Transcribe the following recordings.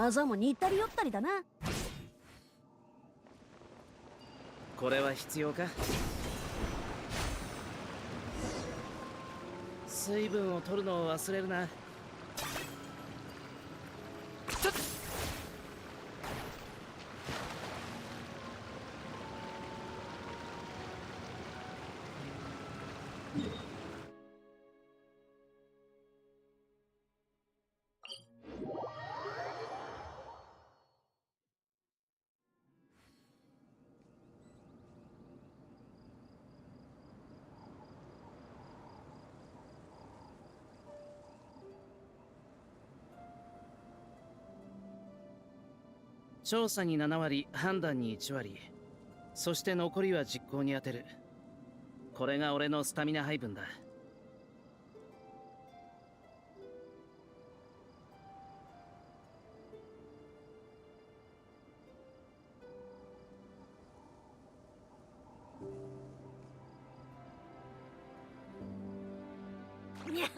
技も似たり寄ったりだな。これは必要か？水分を取るのを忘れるな。調査に7割、判断に1割、そして残りは実行に充てる。これが俺のスタミナ配分だ。にゃ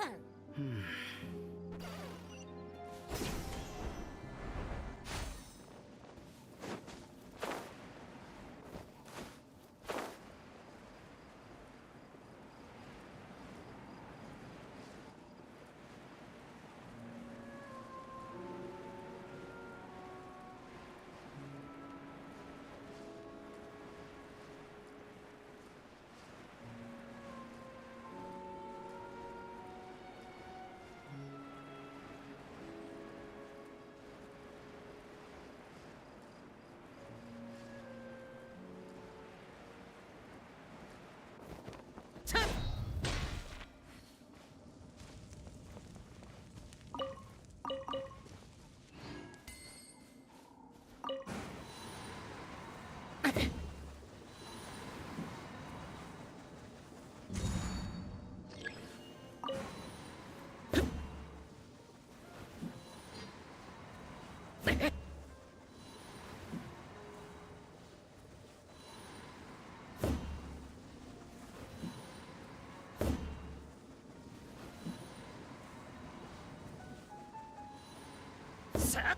さ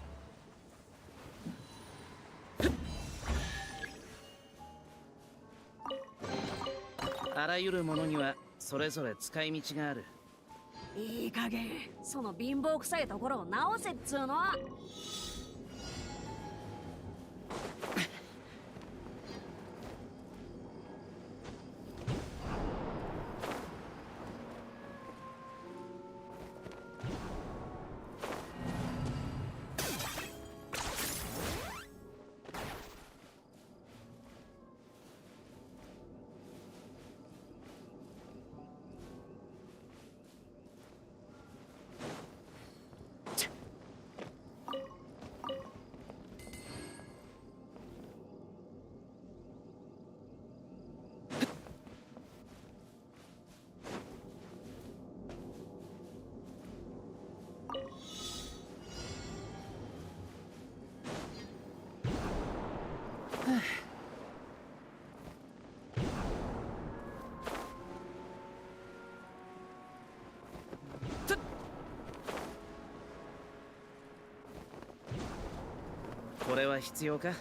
あらゆるものにはそれぞれ使い道がある。いい加減その貧乏くさいところを直せっつうの。これは必要か？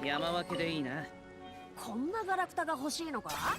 山分けでいいな。こんなガラクタが欲しいのか？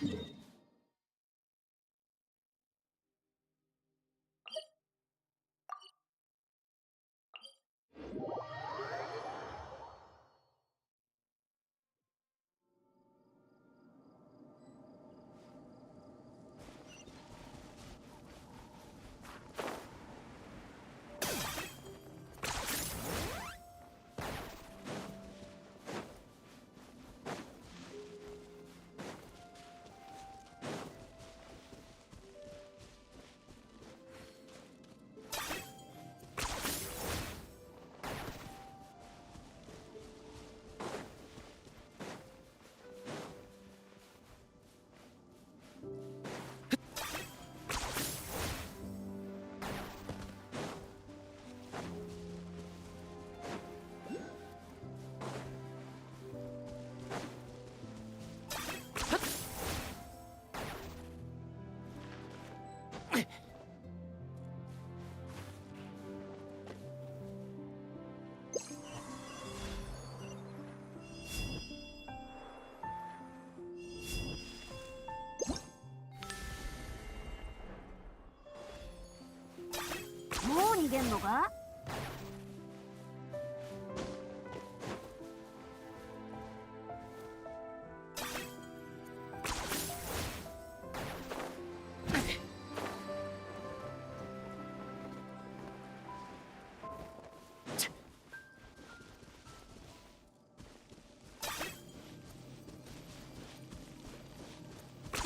もう逃げんのか？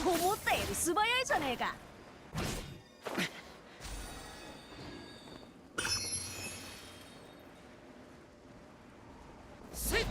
思ったより素早いじゃねえか。せっ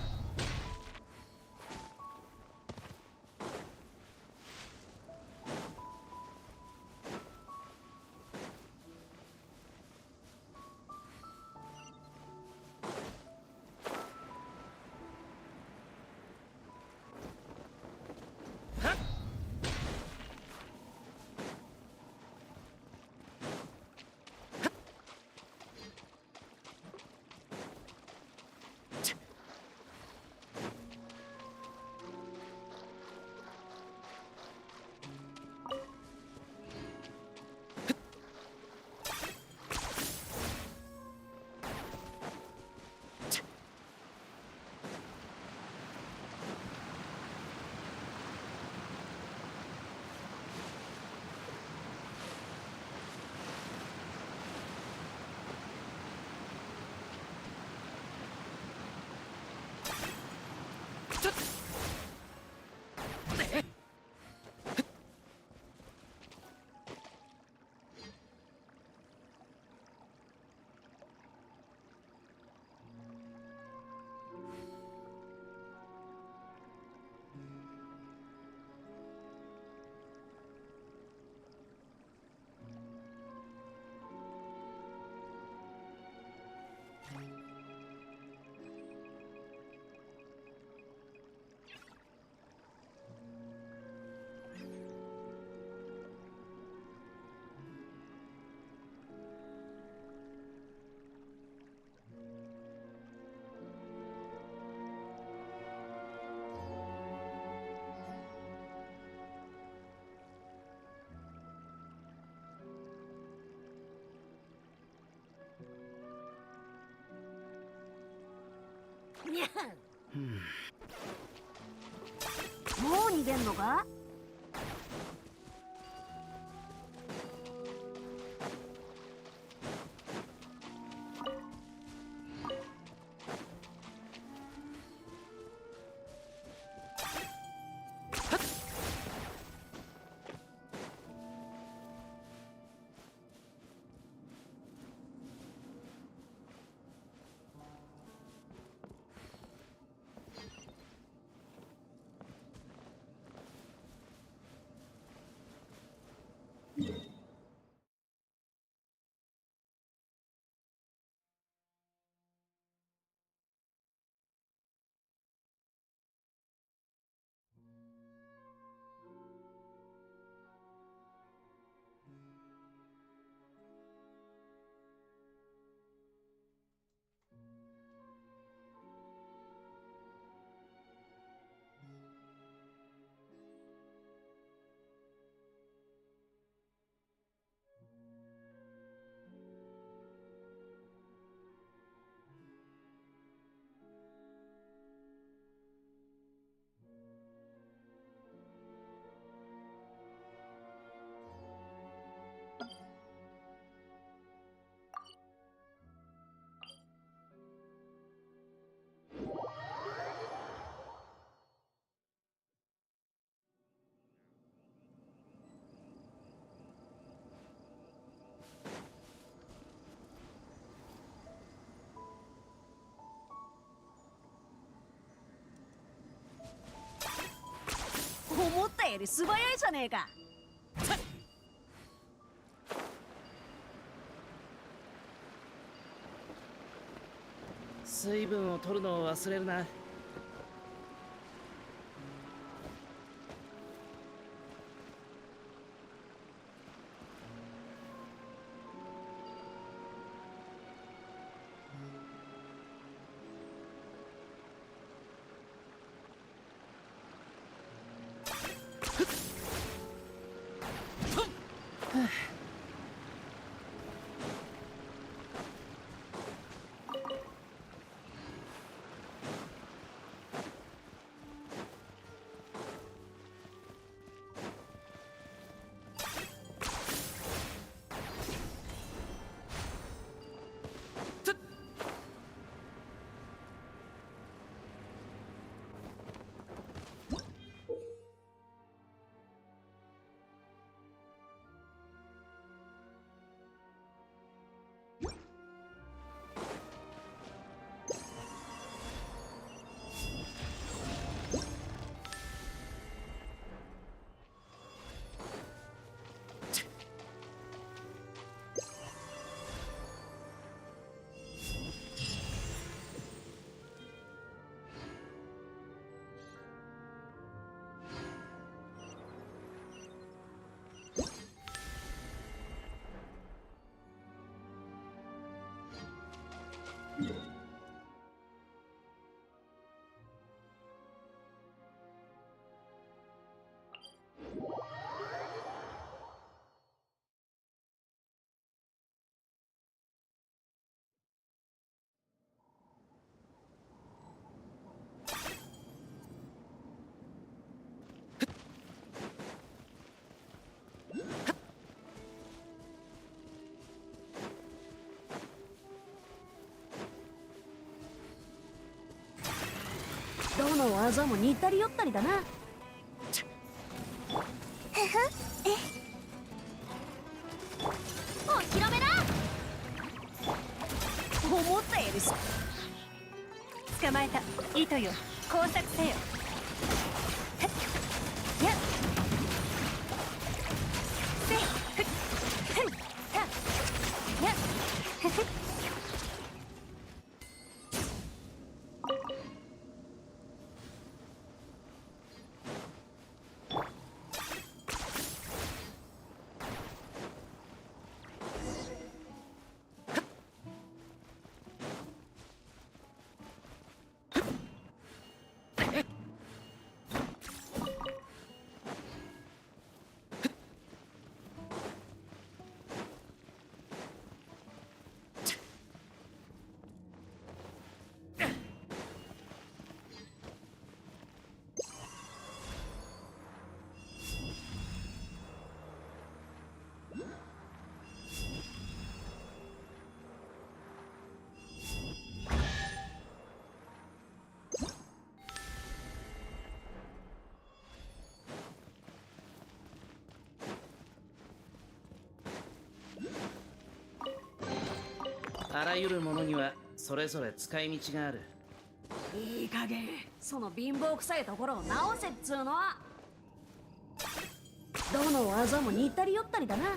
にゃもう逃げんのか？より素早いじゃねえか。水分を取るのを忘れるな。どの技も似たり寄ったりだな。ふふお披露目だ。思ったより捕まえた。糸よ、工作せよ。やっせいふっふんたやっふふあらゆるものにはそれぞれ使い道がある。いい加減その貧乏くさいところを直せっつうの。どの技も似たり寄ったりだな。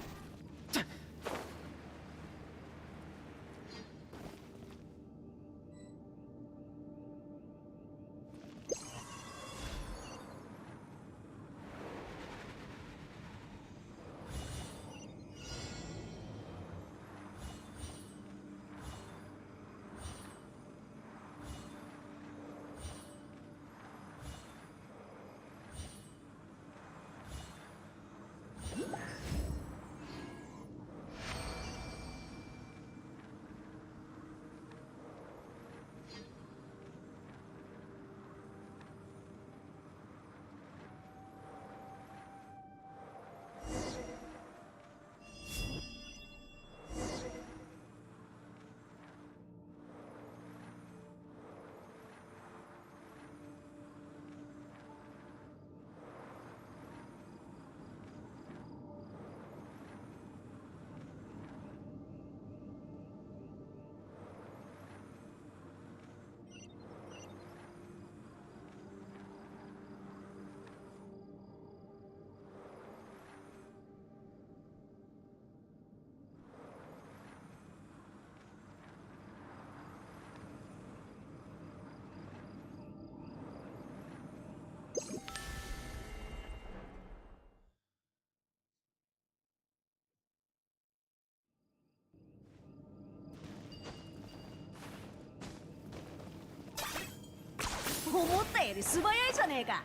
より素早いじゃねえか。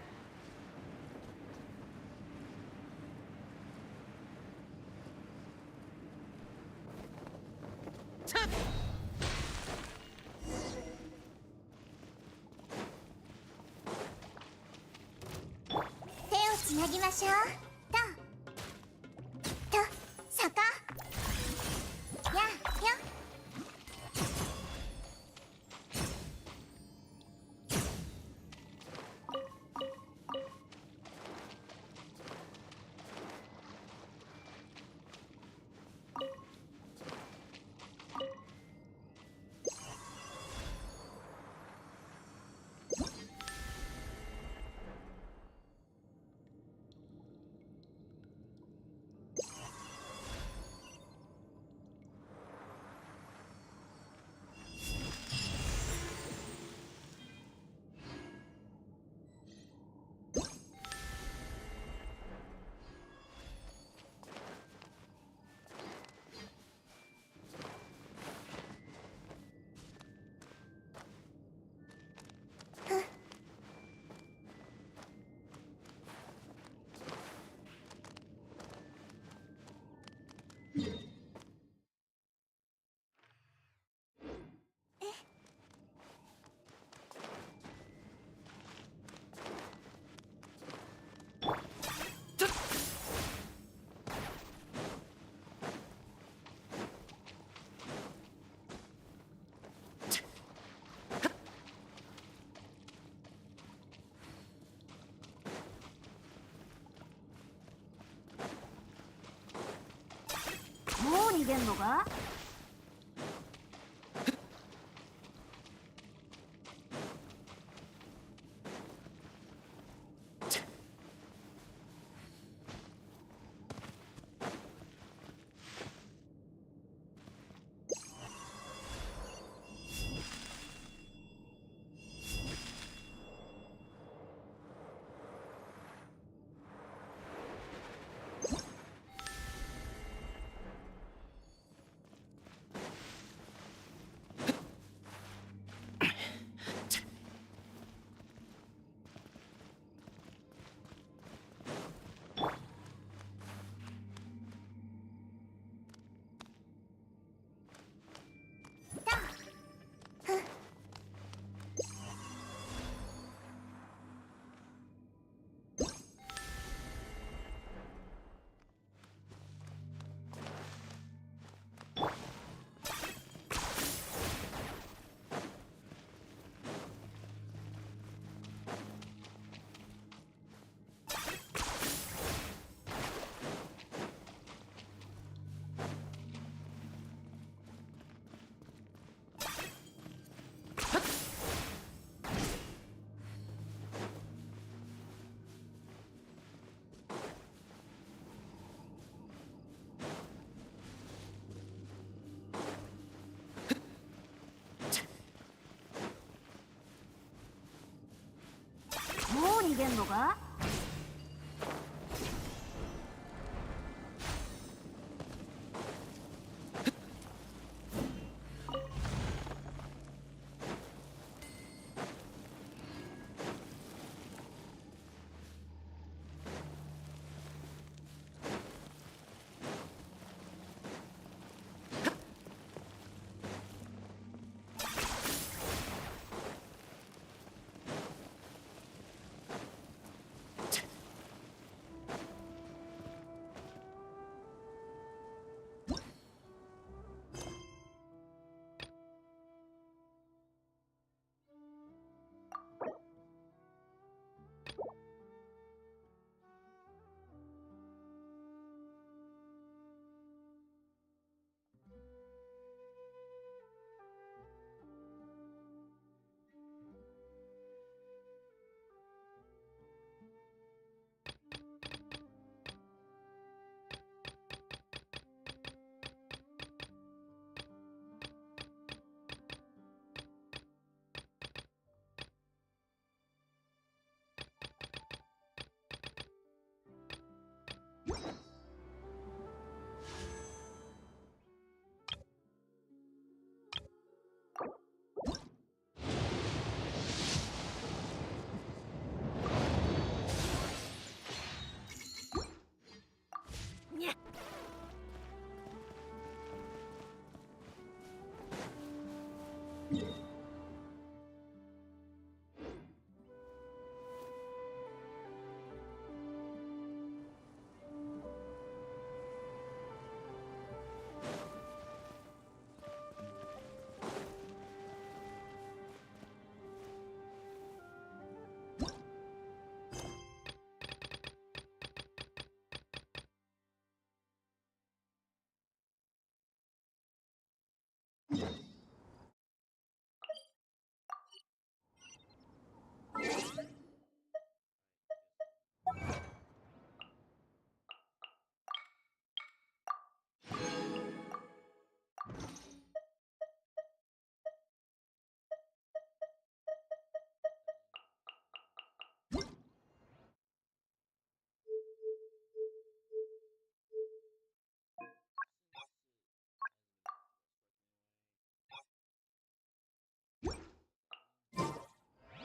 手をつなぎましょう。と坂やよ。もう逃げんのか。もう逃げんのか。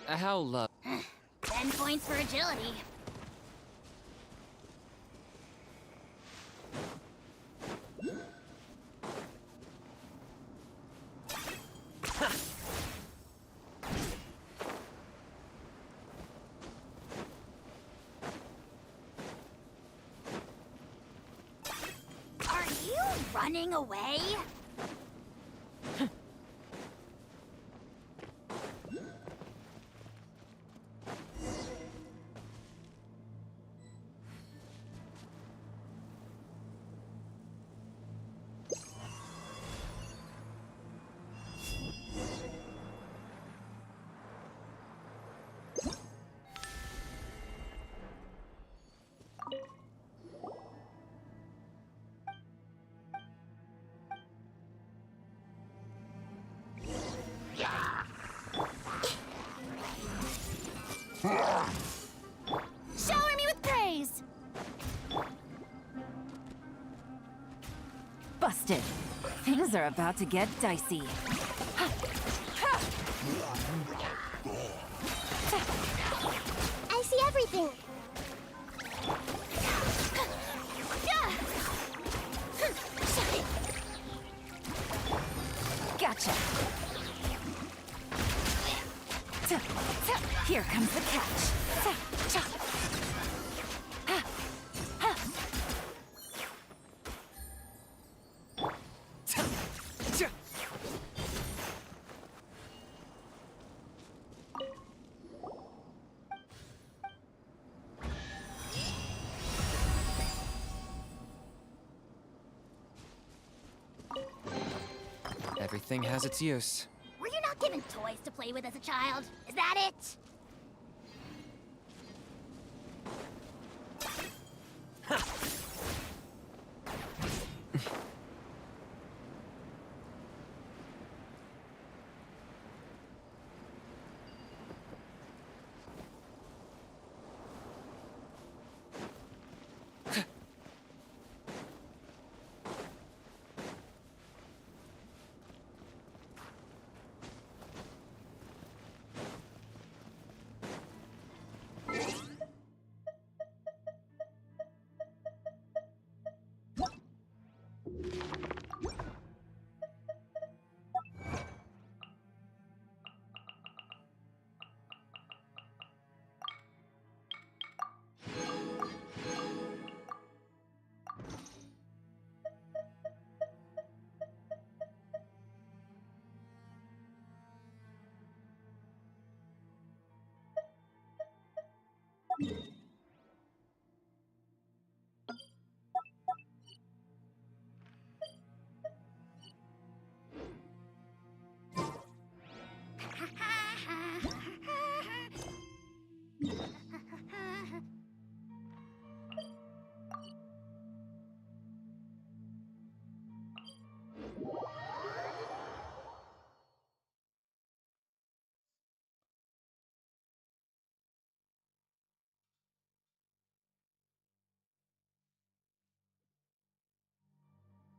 How 10 points for agility. Are you running away? Shower me with praise! Busted. Things are about to get dicey. I see everything. Gotcha. Here comes the catch. everything has its use. Were you not given toys to play with as a child? Is that it?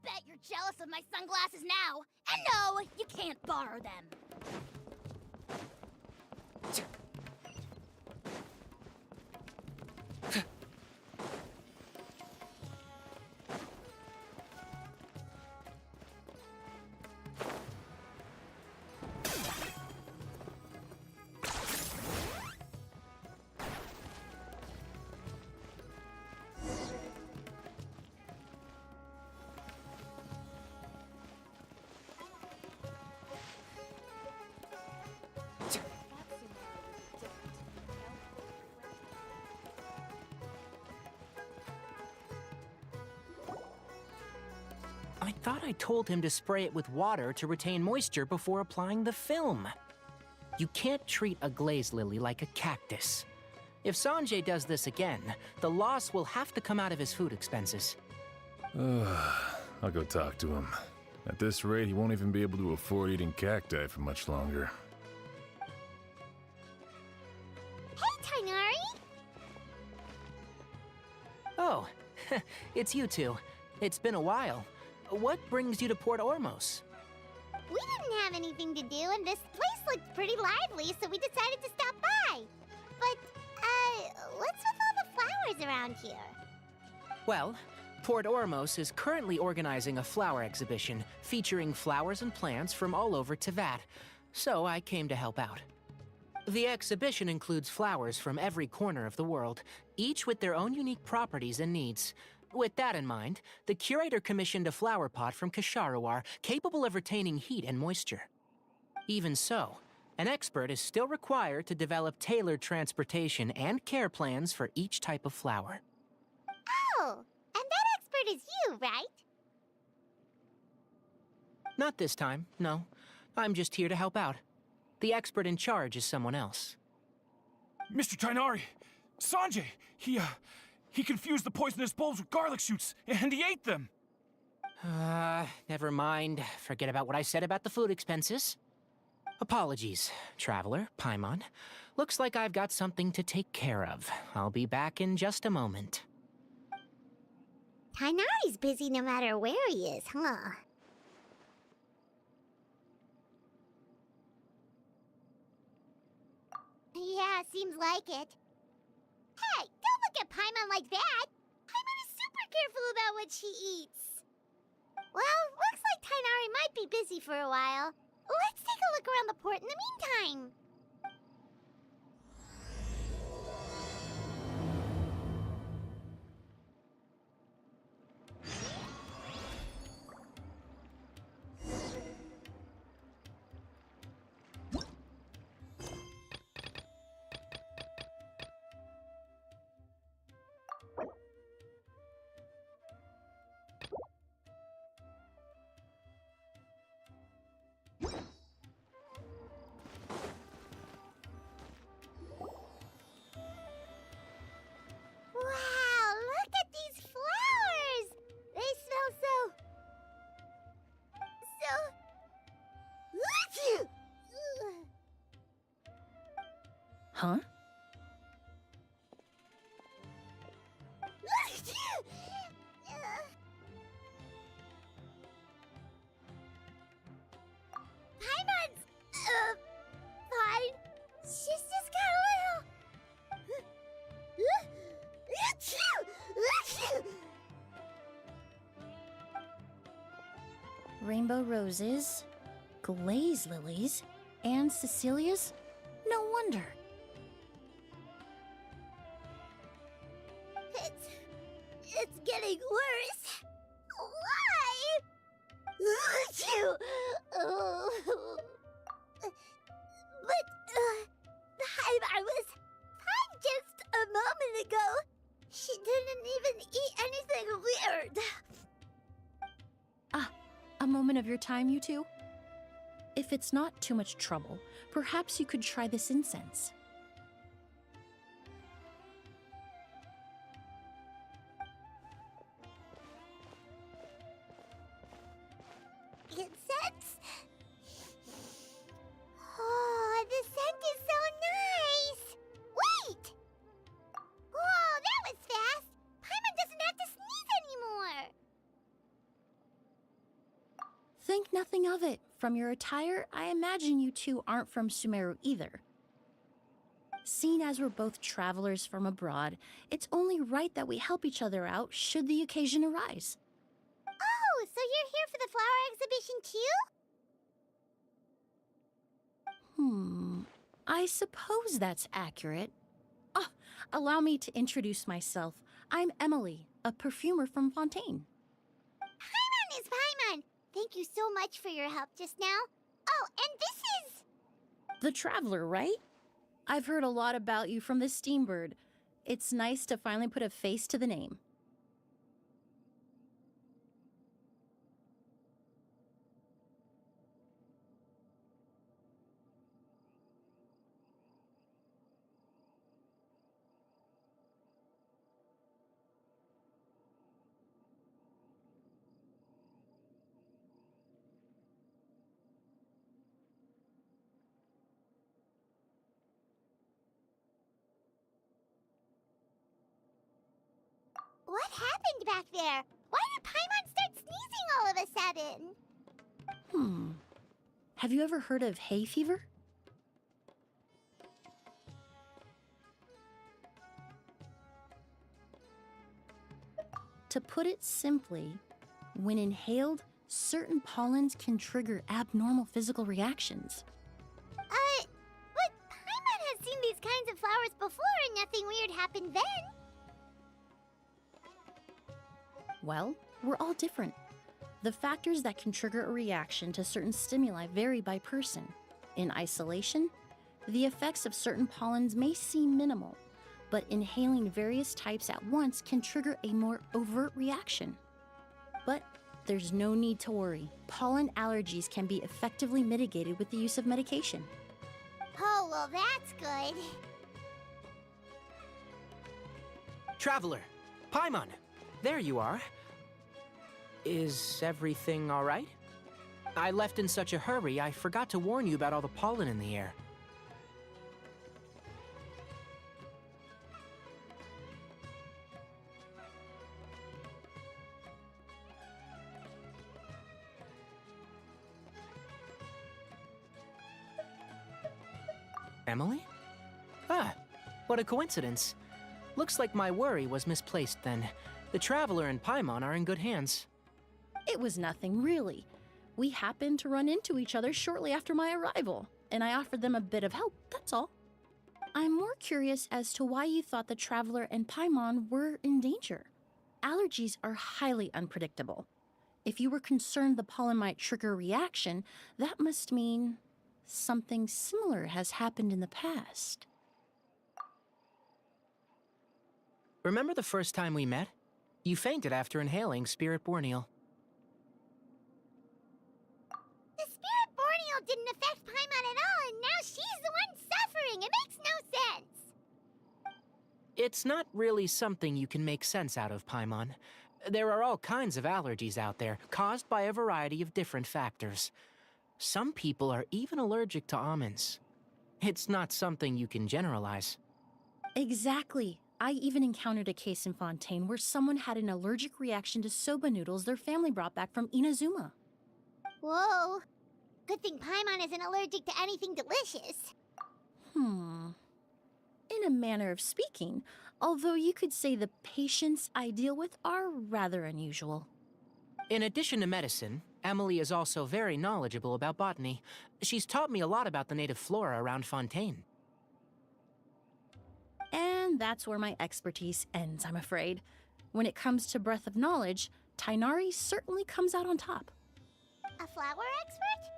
Bet you're jealous of my sunglasses now. And no, you can't borrow them. I thought I told him to spray it with water to retain moisture before applying the film. You can't treat a glaze lily like a cactus. If Sanjay does this again, the loss will have to come out of his food expenses. I'll go talk to him. At this rate, he won't even be able to afford eating cacti for much longer. Hey, Tainari! Oh, it's you two. It's been a while. What brings you to Port Ormos? We didn't have anything to do, and this place looked pretty lively, so we decided to stop by. What's with all the flowers around here? Well, Port Ormos is currently organizing a flower exhibition featuring flowers and plants from all over Teyvat, so I came to help out. The exhibition includes flowers from every corner of the world, each with their own unique properties and needs. With that in mind, the curator commissioned a flower pot from Kasharawar capable of retaining heat and moisture. Even so, an expert is still required to develop tailored transportation and care plans for each type of flower. Oh, and that expert is you, right? Not this time, no. I'm just here to help out. The expert in charge is someone else. Mr. Tainari! Sanjay! He confused the poisonous bulbs with garlic shoots, and he ate them! Never mind. Forget about what I said about the food expenses. Apologies, Traveler, Paimon. Looks like I've got something to take care of. I'll be back in just a moment. Tainari's busy no matter where he is, huh? Yeah, seems like it. Hey, don't look at Paimon like that! Paimon is super careful about what she eats. Well, looks like Tainari might be busy for a while. Let's take a look around the port in the meantime. Wow, look at these flowers! They smell so... Huh? Paimon's... fine. She's just got a little... Rainbow roses, glaze lilies, and Cecilia's? No wonder. It's getting worse. Why? But the hive I was fine just a moment ago. She didn't even eat anything weird. A moment of your time, you two? If it's not too much trouble, perhaps you could try this incense. Incense? Oh, the scent is so nice! Wait! Whoa, that was fast! Paimon doesn't have to sneeze anymore! Think nothing of it. From your attire, I imagine you two aren't from Sumeru either. Seeing as we're both travelers from abroad, it's only right that we help each other out should the occasion arise. Oh, so you're here for the flower exhibition too? I suppose that's accurate. Allow me to introduce myself. I'm Emily, a perfumer from Fontaine. Paimon is Paimon! Thank you so much for your help just now. Oh, and this is... The Traveler, right? I've heard a lot about you from the Steambird. It's nice to finally put a face to the name. What happened back there? Why did Paimon start sneezing all of a sudden? Have you ever heard of hay fever? put it simply, when inhaled, certain pollens can trigger abnormal physical reactions. But Paimon has seen these kinds of flowers before and nothing weird happened then. Well, we're all different. The factors that can trigger a reaction to certain stimuli vary by person. In isolation, the effects of certain pollens may seem minimal, but inhaling various types at once can trigger a more overt reaction. But there's no need to worry. Pollen allergies can be effectively mitigated with the use of medication. Oh, well, that's good. Traveler, Paimon, there you are. Is everything all right? I left in such a hurry, I forgot to warn you about all the pollen in the air. Emily? Ah, what a coincidence. Looks like my worry was misplaced then. The Traveler and Paimon are in good hands. It was nothing, really. We happened to run into each other shortly after my arrival, and I offered them a bit of help, that's all. I'm more curious as to why you thought the Traveler and Paimon were in danger. Allergies are highly unpredictable. If you were concerned the pollen might trigger a reaction, that must mean something similar has happened in the past. Remember the first time we met? You fainted after inhaling Spirit Borneal. The Spirit Borneal didn't affect Paimon at all, and now she's the one suffering. It makes no sense. It's not really something you can make sense out of, Paimon. There are all kinds of allergies out there, caused by a variety of different factors. Some people are even allergic to almonds. It's not something you can generalize. Exactly. I even encountered a case in Fontaine where someone had an allergic reaction to soba noodles their family brought back from Inazuma. Whoa. Good thing Paimon isn't allergic to anything delicious. In a manner of speaking, although you could say the patients I deal with are rather unusual. In addition to medicine, Emily is also very knowledgeable about botany. She's taught me a lot about the native flora around Fontaine. And that's where my expertise ends, I'm afraid. When it comes to breadth of knowledge, Tainari certainly comes out on top. A flower expert?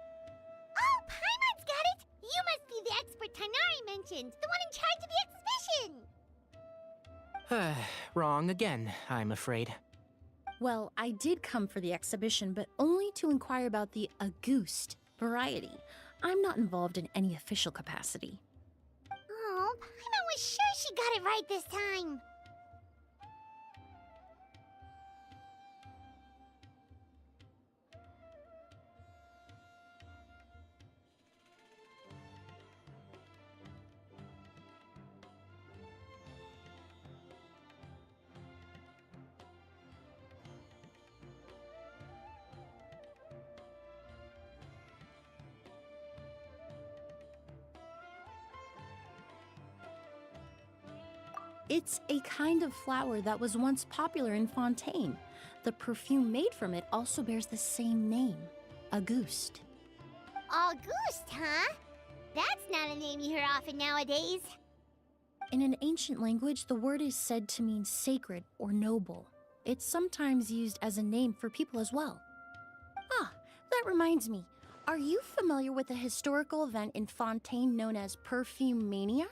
Oh, Paimon's got it! You must be the expert Tainari mentioned, the one in charge of the exhibition! Wrong again, I'm afraid. Well, I did come for the exhibition, but only to inquire about the Auguste variety. I'm not involved in any official capacity. Oh, Paimon was sure she got it right this time. It's a kind of flower that was once popular in Fontaine. The perfume made from it also bears the same name, Auguste. Auguste, huh? That's not a name you hear often nowadays. In an ancient language, the word is said to mean sacred or noble. It's sometimes used as a name for people as well. Ah, that reminds me. Are you familiar with a historical event in Fontaine known as Perfume Mania?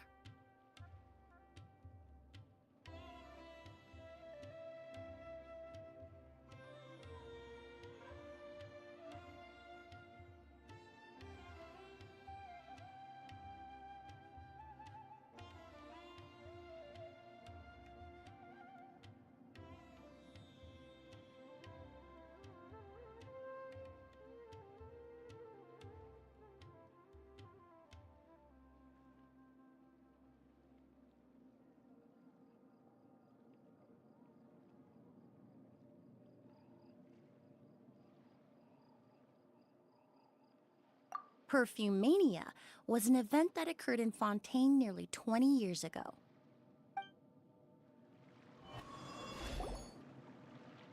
Perfume Mania was an event that occurred in Fontaine nearly 20 years ago.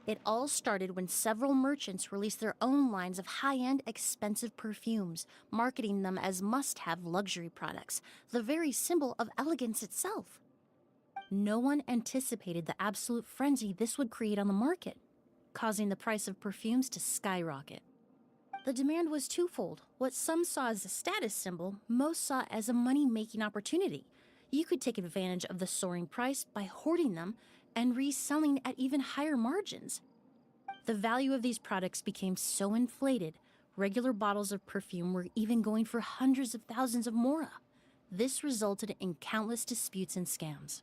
It all started when several merchants released their own lines of high-end, expensive perfumes, marketing them as must-have luxury products, the very symbol of elegance itself. No one anticipated the absolute frenzy this would create on the market, causing the price of perfumes to skyrocket. The demand was twofold. What some saw as a status symbol, most saw as a money-making opportunity. You could take advantage of the soaring price by hoarding them and reselling at even higher margins. The value of these products became so inflated, regular bottles of perfume were even going for hundreds of thousands of mora. This resulted in countless disputes and scams.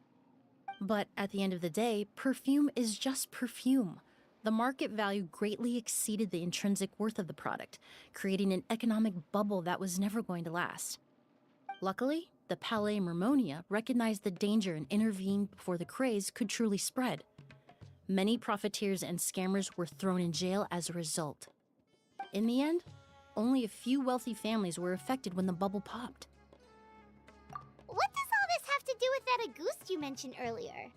But at the end of the day, perfume is just perfume. The market value greatly exceeded the intrinsic worth of the product, creating an economic bubble that was never going to last. Luckily, the Palais Mermonia recognized the danger and intervened before the craze could truly spread. Many profiteers and scammers were thrown in jail as a result. In the end, only a few wealthy families were affected when the bubble popped. What does all this have to do with that Auguste you mentioned earlier?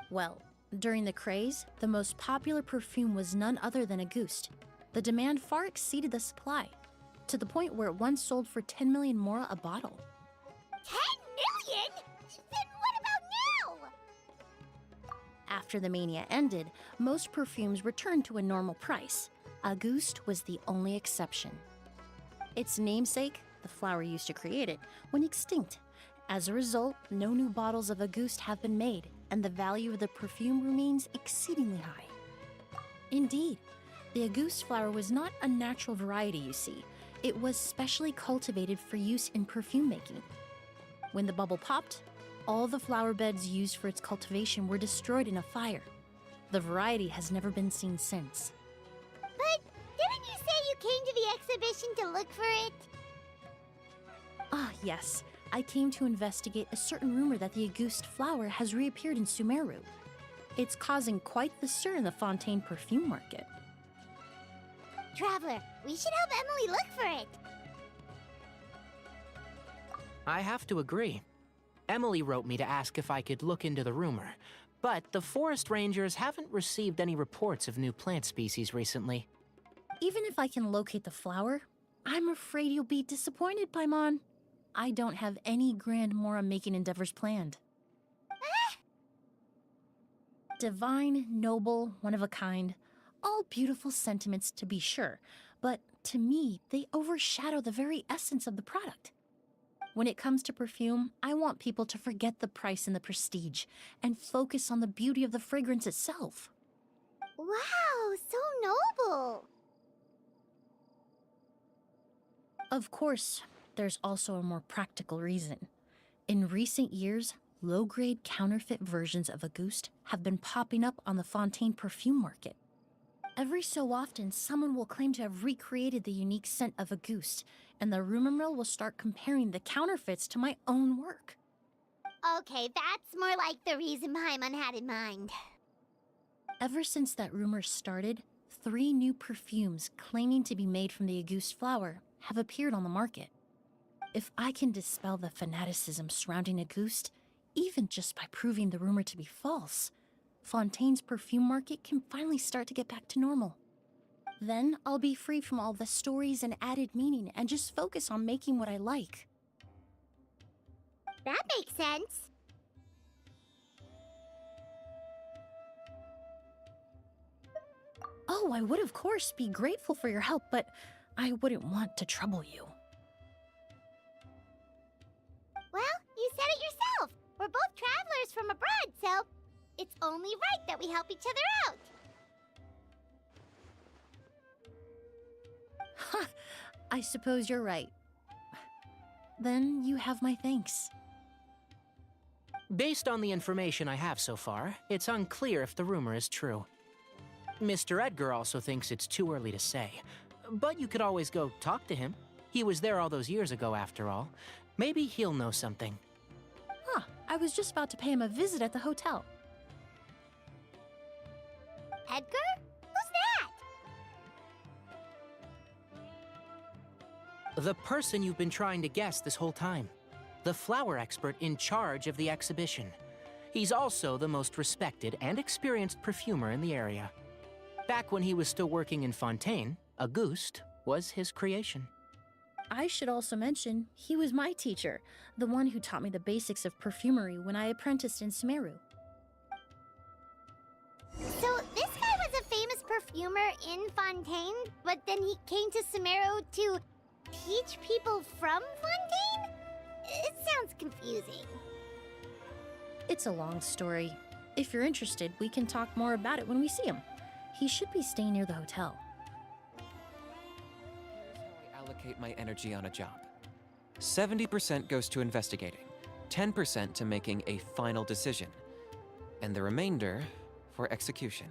Well, during the craze, the most popular perfume was none other than Auguste. The demand far exceeded the supply, to the point where it once sold for 10 million mora a bottle. 10 million? Then what about now? After the mania ended, most perfumes returned to a normal price. Auguste was the only exception. Its namesake, the flower used to create it, went extinct. As a result, no new bottles of Auguste have been made, and the value of the perfume remains exceedingly high. Indeed, the Auguste flower was not a natural variety, you see. It was specially cultivated for use in perfume making. When the bubble popped, all the flower beds used for its cultivation were destroyed in a fire. The variety has never been seen since. But didn't you say you came to the exhibition to look for it? Ah, yes. I came to investigate a certain rumor that the Auguste flower has reappeared in Sumeru. It's causing quite the stir in the Fontaine perfume market. Traveler, we should help Emily look for it. I have to agree. Emily wrote me to ask if I could look into the rumor, but the forest rangers haven't received any reports of new plant species recently. Even if I can locate the flower, I'm afraid you'll be disappointed, Paimon. I don't have any grand mora-making endeavors planned. Divine, noble, one of a kind, all beautiful sentiments to be sure, but to me, they overshadow the very essence of the product. When it comes to perfume, I want people to forget the price and the prestige, and focus on the beauty of the fragrance itself. Wow, so noble. Of course, there's also a more practical reason. In recent years, low-grade counterfeit versions of Auguste have been popping up on the Fontaine perfume market. Every so often, someone will claim to have recreated the unique scent of Auguste, and the rumor mill will start comparing the counterfeits to my own work. Okay, that's more like the reason Paimon had in mind. Ever since that rumor started, 3 new perfumes claiming to be made from the Auguste flower have appeared on the market. If I can dispel the fanaticism surrounding Auguste, even just by proving the rumor to be false, Fontaine's perfume market can finally start to get back to normal. Then I'll be free from all the stories and added meaning and just focus on making what I like. That makes sense. Oh, I would of course be grateful for your help, but I wouldn't want to trouble you. Well, you said it yourself. We're both travelers from abroad, so it's only right that we help each other out. Ha! I suppose you're right. Then you have my thanks. Based on the information I have so far, it's unclear if the rumor is true. Mr. Edgar also thinks it's too early to say, but you could always go talk to him. He was there all those years ago, after all. Maybe he'll know something. Huh, I was just about to pay him a visit at the hotel. Edgar? Who's that? The person you've been trying to guess this whole time. The flower expert in charge of the exhibition. He's also the most respected and experienced perfumer in the area. Back when he was still working in Fontaine, Auguste was his creation. I should also mention, he was my teacher, the one who taught me the basics of perfumery when I apprenticed in Sumeru. So this guy was a famous perfumer in Fontaine, but then he came to Sumeru to teach people from Fontaine? It sounds confusing. It's a long story. If you're interested, we can talk more about it when we see him. He should be staying near the hotel. Here's how I allocate my energy on a job. 70% goes to investigating, 10% to making a final decision, and the remainder for execution.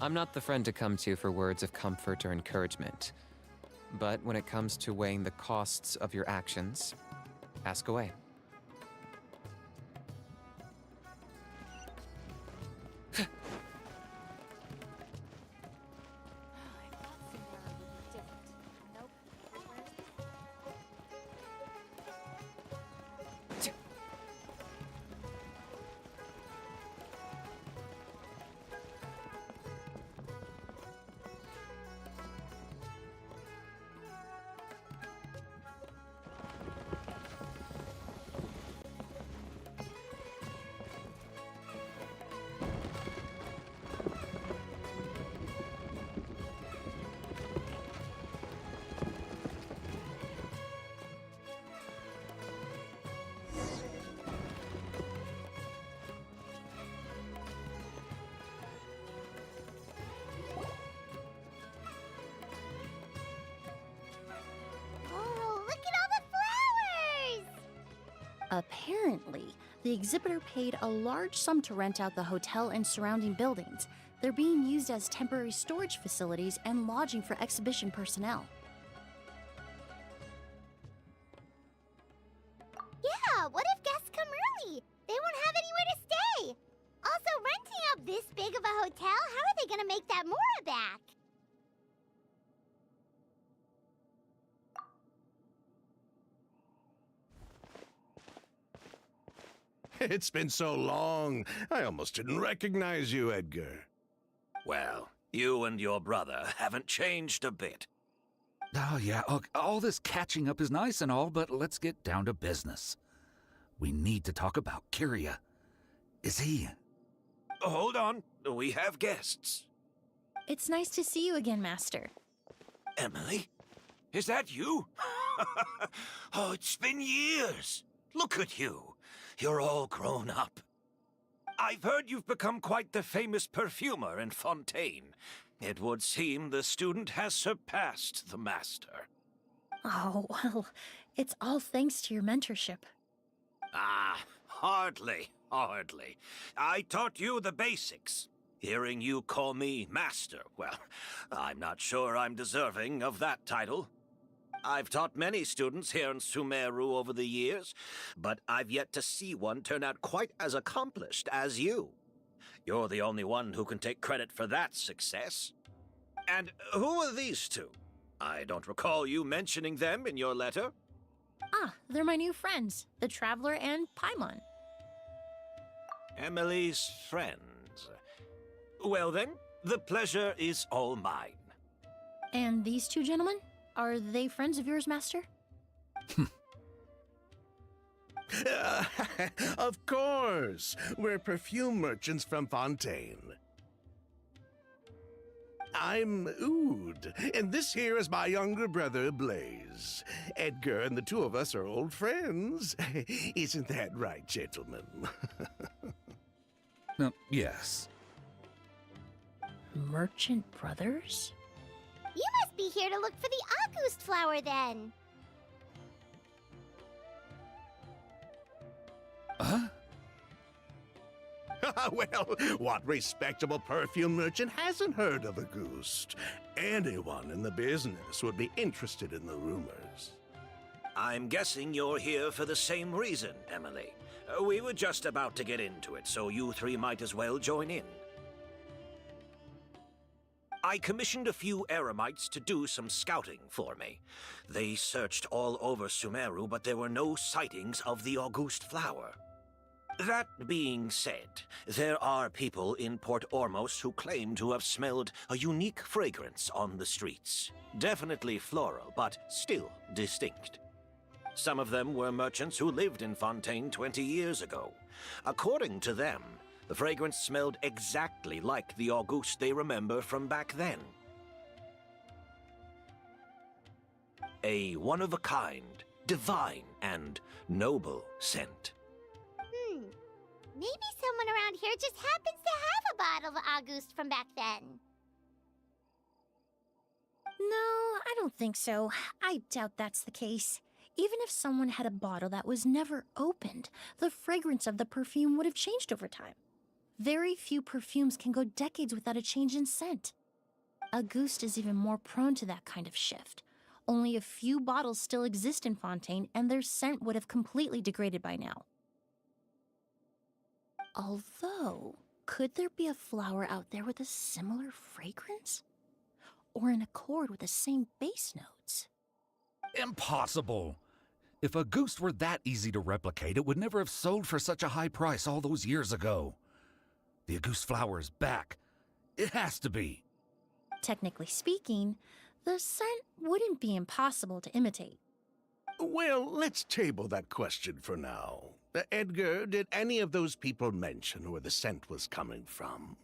I'm not the friend to come to for words of comfort or encouragement. But when it comes to weighing the costs of your actions, ask away. Oh, look at all the flowers! Apparently, the exhibitor paid a large sum to rent out the hotel and surrounding buildings. They're being used as temporary storage facilities and lodging for exhibition personnel. Yeah, what if guests come early? They won't have anywhere to stay. Also, renting out this big of a hotel, how are they gonna make that Mora back? It's been so long, I almost didn't recognize you, Edgar. Well, you and your brother haven't changed a bit. Oh, yeah, look, all this catching up is nice and all, but let's get down to business. We need to talk about Kyria. Is he... Hold on, we have guests. It's nice to see you again, Master. Emily? Is that you? Oh, it's been years. Look at you. You're all grown up. I've heard you've become quite the famous perfumer in Fontaine. It would seem the student has surpassed the master. Oh, well, it's all thanks to your mentorship. Ah, hardly. I taught you the basics. Hearing you call me master, well, I'm not sure I'm deserving of that title. I've taught many students here in Sumeru over the years, but I've yet to see one turn out quite as accomplished as you. You're the only one who can take credit for that success. And who are these two? I don't recall you mentioning them in your letter. Ah, they're my new friends, the Traveler and Paimon. Emily's friends. Well then, the pleasure is all mine. And these two gentlemen? Are they friends of yours, Master? Of course! We're perfume merchants from Fontaine. I'm Oud, and this here is my younger brother, Blaze. Edgar and the two of us are old friends. Isn't that right, gentlemen? Yes. Merchant brothers? You must be here to look for the August flower then. Huh? Well, what respectable perfume merchant hasn't heard of a goose? Anyone in the business would be interested in the rumors. I'm guessing you're here for the same reason, Emily. We were just about to get into it, so you three might as well join in. I commissioned a few eremites to do some scouting for me. They searched all over Sumeru, but there were no sightings of the August flower. That being said, there are people in Port Ormos who claim to have smelled a unique fragrance on the streets. Definitely floral, but still distinct. Some of them were merchants who lived in Fontaine 20 years ago. According to them, the fragrance smelled exactly like the August they remember from back then. A one-of-a-kind, divine, and noble scent. Maybe someone around here just happens to have a bottle of August from back then. No, I don't think so. I doubt that's the case. Even if someone had a bottle that was never opened, the fragrance of the perfume would have changed over time. Very few perfumes can go decades without a change in scent. Auguste is even more prone to that kind of shift. Only a few bottles still exist in Fontaine, and their scent would have completely degraded by now. Although, could there be a flower out there with a similar fragrance? Or in accord with the same base notes? Impossible! If a goose were that easy to replicate, it would never have sold for such a high price all those years ago. The Auguste flower is back. It has to be. Technically speaking, the scent wouldn't be impossible to imitate. Well, let's table that question for now. Edgar, did any of those people mention where the scent was coming from?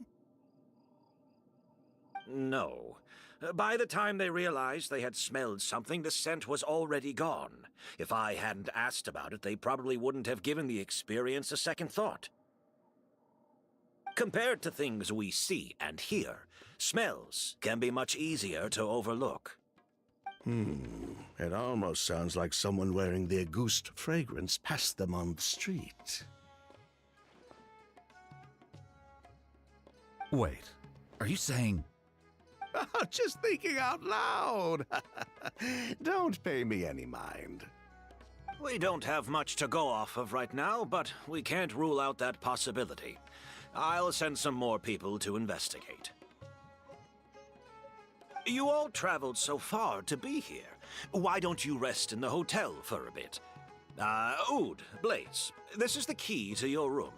No. By the time they realized they had smelled something, the scent was already gone. If I hadn't asked about it, they probably wouldn't have given the experience a second thought. Compared to things we see and hear, smells can be much easier to overlook. It almost sounds like someone wearing the Auguste fragrance passed them on the street. Wait, are you saying... Just thinking out loud. Don't pay me any mind. We don't have much to go off of right now, but we can't rule out that possibility. I'll send some more people to investigate. You all traveled so far to be here. Why don't you rest in the hotel for a bit? Oud, Blaze, this is the key to your room.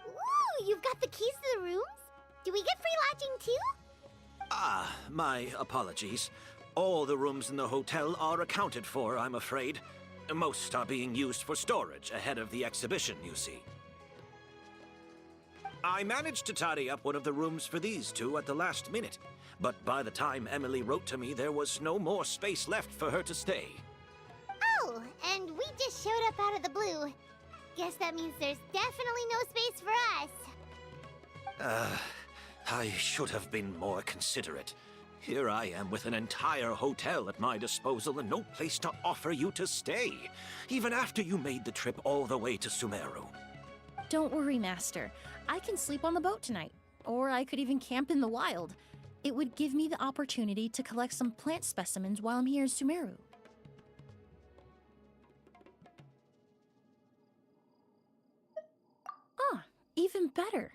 Ooh, you've got the keys to the rooms? Do we get free lodging too? My apologies. All the rooms in the hotel are accounted for, I'm afraid. Most are being used for storage ahead of the exhibition, you see. I managed to tidy up one of the rooms for these two at the last minute, but by the time Emily wrote to me, there was no more space left for her to stay. Oh, and we just showed up out of the blue. Guess that means there's definitely no space for us. I should have been more considerate. Here I am with an entire hotel at my disposal and no place to offer you to stay, even after you made the trip all the way to Sumeru. Don't worry, Master. I can sleep on the boat tonight, or I could even camp in the wild. It would give me the opportunity to collect some plant specimens while I'm here in Sumeru. Even better.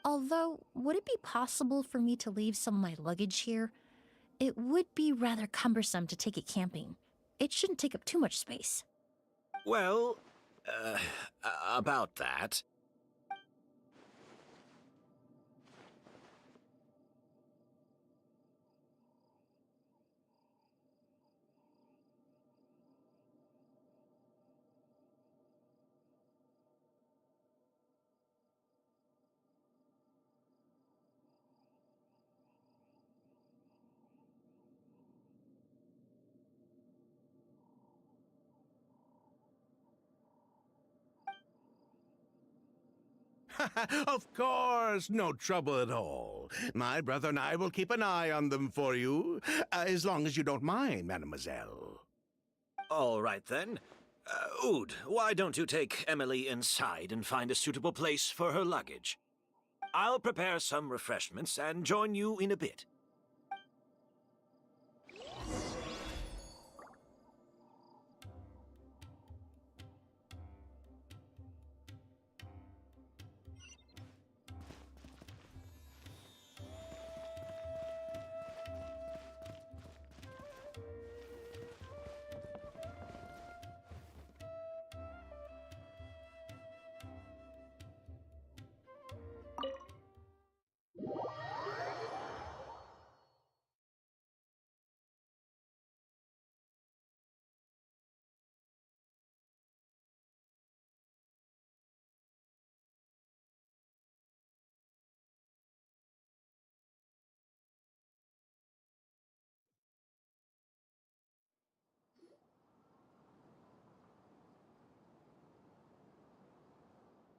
Although, would it be possible for me to leave some of my luggage here? It would be rather cumbersome to take it camping. It shouldn't take up too much space. Well, about that. Of course, no trouble at all. My brother and I will keep an eye on them for you, as long as you don't mind, mademoiselle. All right, then. Ood, why don't you take Emily inside and find a suitable place for her luggage? I'll prepare some refreshments and join you in a bit.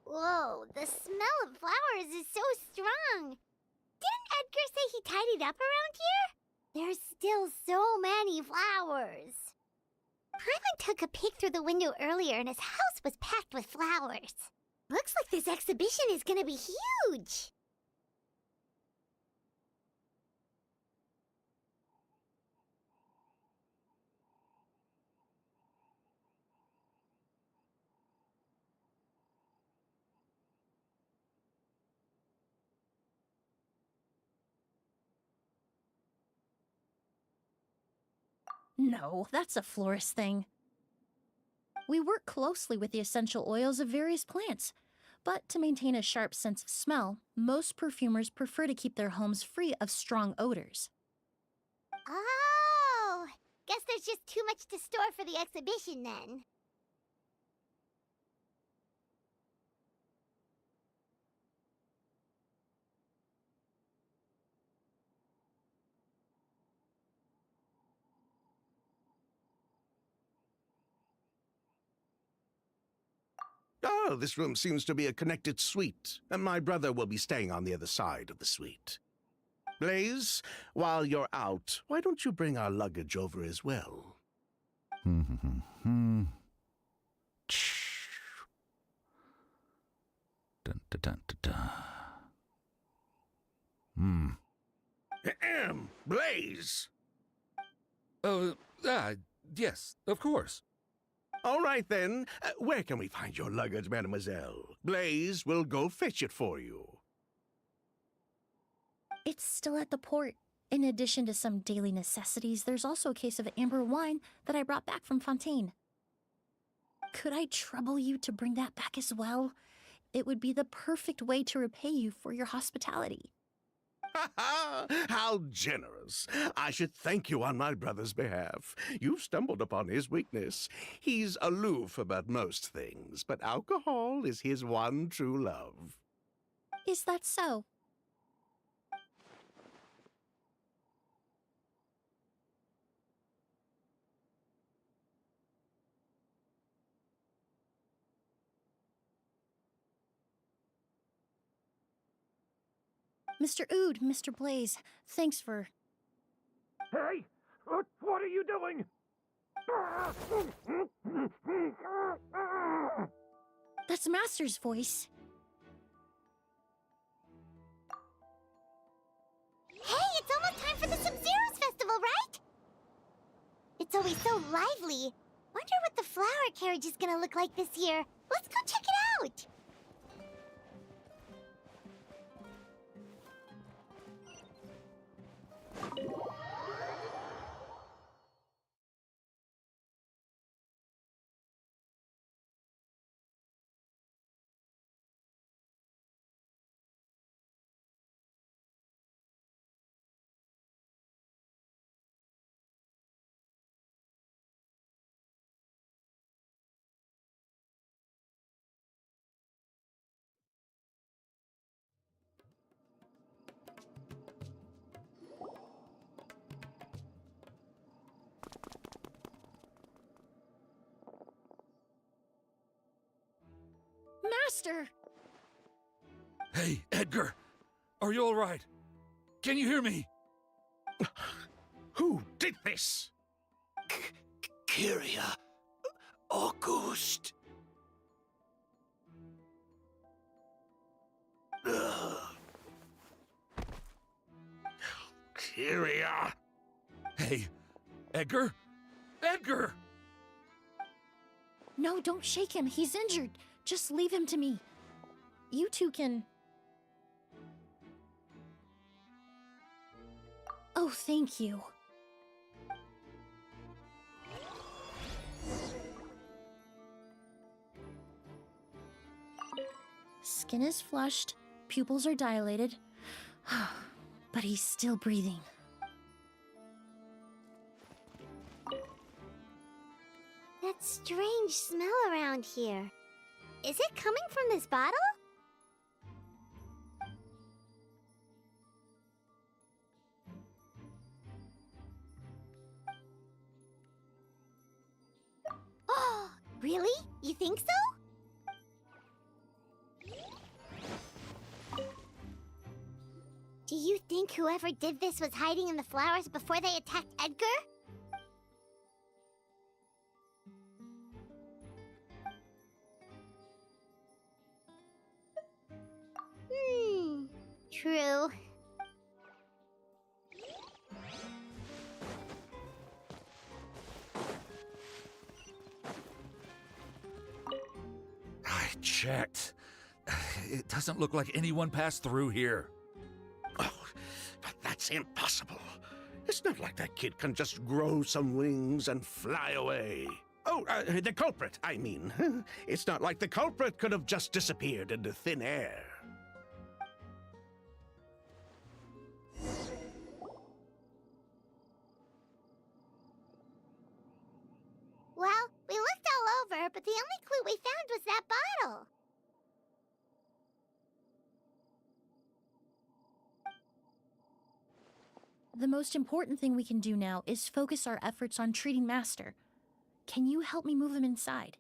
Whoa, the smell of flowers is so strong. Didn't Edgar say he tidied up around here? There's still so many flowers. Paimon took a peek through the window earlier and his house was packed with flowers. Looks like this exhibition is gonna be huge. No, that's a florist thing. We work closely with the essential oils of various plants, but to maintain a sharp sense of smell, most perfumers prefer to keep their homes free of strong odors. Oh, guess there's just too much to store for the exhibition then. Oh, this room seems to be a connected suite, and my brother will be staying on the other side of the suite. Blaze, while you're out, why don't you bring our luggage over as well? Dun, dun, dun, dun, dun. Blaze! Yes, of course. All right, then. Where can we find your luggage, mademoiselle? Blaze will go fetch it for you. It's still at the port. In addition to some daily necessities, there's also a case of amber wine that I brought back from Fontaine. Could I trouble you to bring that back as well? It would be the perfect way to repay you for your hospitality. How generous. I should thank you on my brother's behalf. You've stumbled upon his weakness. He's aloof about most things, but alcohol is his one true love. Is that so? Mr. Ood, Mr. Blaze, thanks for... Hey! What are you doing? That's Master's voice. Hey, it's almost time for the Sub-Zero's festival, right? It's always so lively. Wonder what the flower carriage is gonna look like this year. Let's go check it out! Master! Hey, Edgar! Are you all right? Can you hear me? Who did this? Kyria. August. Kyria! Hey, Edgar? Edgar! No, don't shake him. He's injured. Just leave him to me. You two can... Oh, thank you. Skin is flushed, pupils are dilated, but he's still breathing. That strange smell around here. Is it coming from this bottle? Oh, really? You think so? Do you think whoever did this was hiding in the flowers before they attacked Edgar? True. I checked. It doesn't look like anyone passed through here. Oh, but that's impossible. It's not like that kid can just grow some wings and fly away. Oh, the culprit, I mean. It's not like the culprit could have just disappeared into thin air. Well, we looked all over, but the only clue we found was that bottle. The most important thing we can do now is focus our efforts on treating Master. Can you help me move him inside?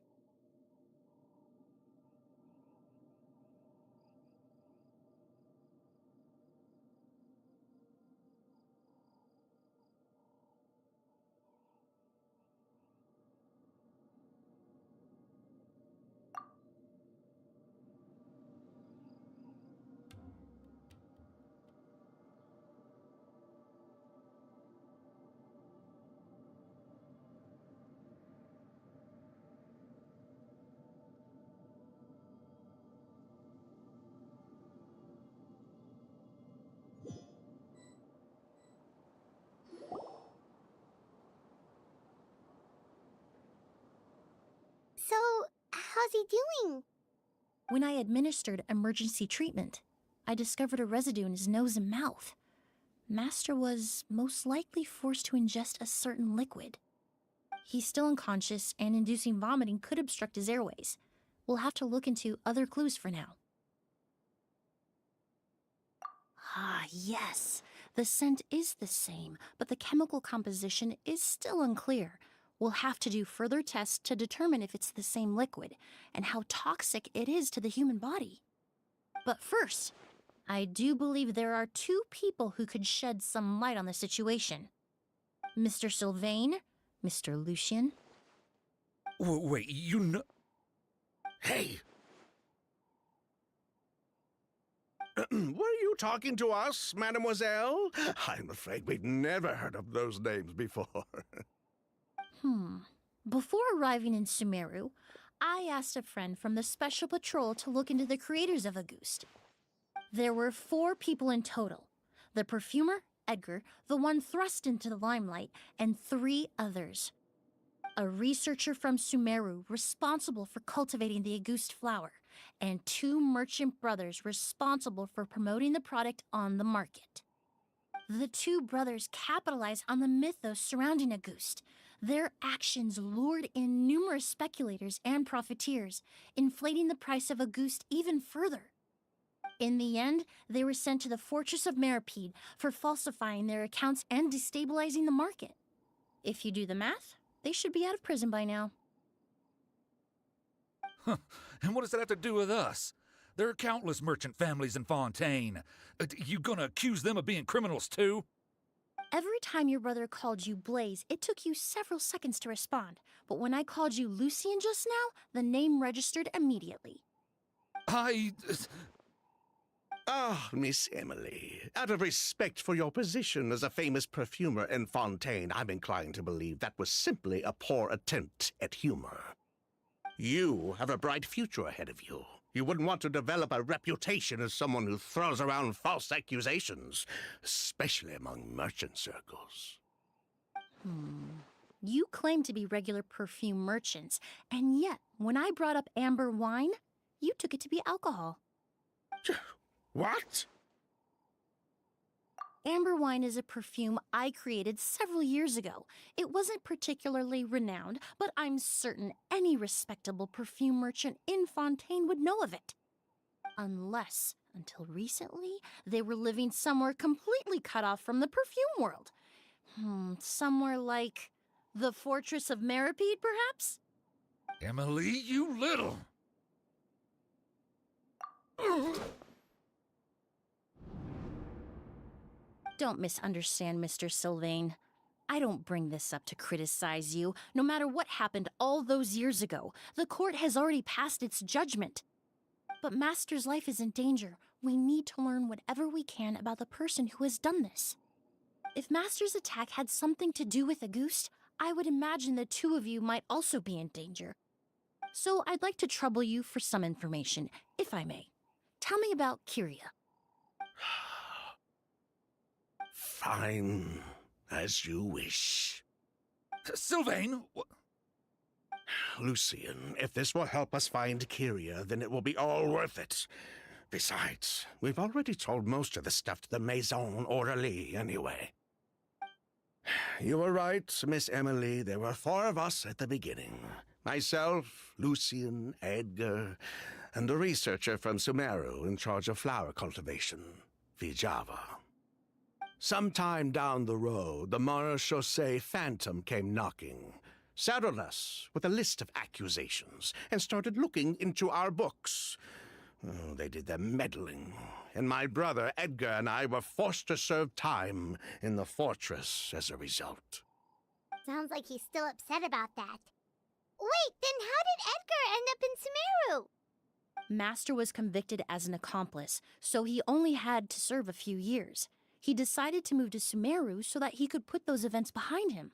So, how's he doing? When I administered emergency treatment, I discovered a residue in his nose and mouth. Master was most likely forced to ingest a certain liquid. He's still unconscious, and inducing vomiting could obstruct his airways. We'll have to look into other clues for now. Ah, yes. The scent is the same, but the chemical composition is still unclear. We'll have to do further tests to determine if it's the same liquid and how toxic it is to the human body. But first, I do believe there are two people who could shed some light on the situation. Mr. Sylvain, Mr. Lucien. Wait, you know... Hey! Were you talking to us, mademoiselle? I'm afraid we've never heard of those names before. Before arriving in Sumeru, I asked a friend from the Special Patrol to look into the creators of Auguste. There were 4 people in total. The perfumer, Edgar, the one thrust into the limelight, and 3 others. A researcher from Sumeru responsible for cultivating the Auguste flower, and 2 merchant brothers responsible for promoting the product on the market. The 2 brothers capitalized on the mythos surrounding Auguste. Their actions lured in numerous speculators and profiteers, inflating the price of Auguste even further. In the end, they were sent to the Fortress of Meripede for falsifying their accounts and destabilizing the market. If you do the math, they should be out of prison by now. Huh. And what does that have to do with us? There are countless merchant families in Fontaine. You gonna accuse them of being criminals too? Every time your brother called you Blaze, it took you several seconds to respond. But when I called you Lucien just now, the name registered immediately. Ah, Miss Emily, out of respect for your position as a famous perfumer in Fontaine, I'm inclined to believe that was simply a poor attempt at humor. You have a bright future ahead of you. You wouldn't want to develop a reputation as someone who throws around false accusations, especially among merchant circles. You claim to be regular perfume merchants, and yet, when I brought up amber wine, you took it to be alcohol. What? Amber wine is a perfume I created several years ago. It wasn't particularly renowned, but I'm certain any respectable perfume merchant in Fontaine would know of it. Unless, until recently, they were living somewhere completely cut off from the perfume world. Somewhere like the Fortress of Meripede, perhaps? Emily, you little... Don't misunderstand, Mr. Sylvain. I don't bring this up to criticize you. No matter what happened all those years ago, the court has already passed its judgment. But Master's life is in danger. We need to learn whatever we can about the person who has done this. If Master's attack had something to do with Auguste, I would imagine the 2 of you might also be in danger. So I'd like to trouble you for some information, if I may. Tell me about Kyria. Fine, as you wish. Sylvain! Lucien, if this will help us find Kyria, then it will be all worth it. Besides, we've already told most of the stuff to the Maison Orderly anyway. You were right, Miss Emily. There were 4 of us at the beginning. Myself, Lucien, Edgar, and a researcher from Sumeru in charge of flower cultivation, Vijava. Sometime down the road, the Marechaussee Phantom came knocking, saddled us with a list of accusations, and started looking into our books. Oh, they did their meddling, and my brother Edgar and I were forced to serve time in the fortress as a result. Sounds like he's still upset about that. Wait, then how did Edgar end up in Sumeru? Master was convicted as an accomplice, so he only had to serve a few years. He decided to move to Sumeru so that he could put those events behind him.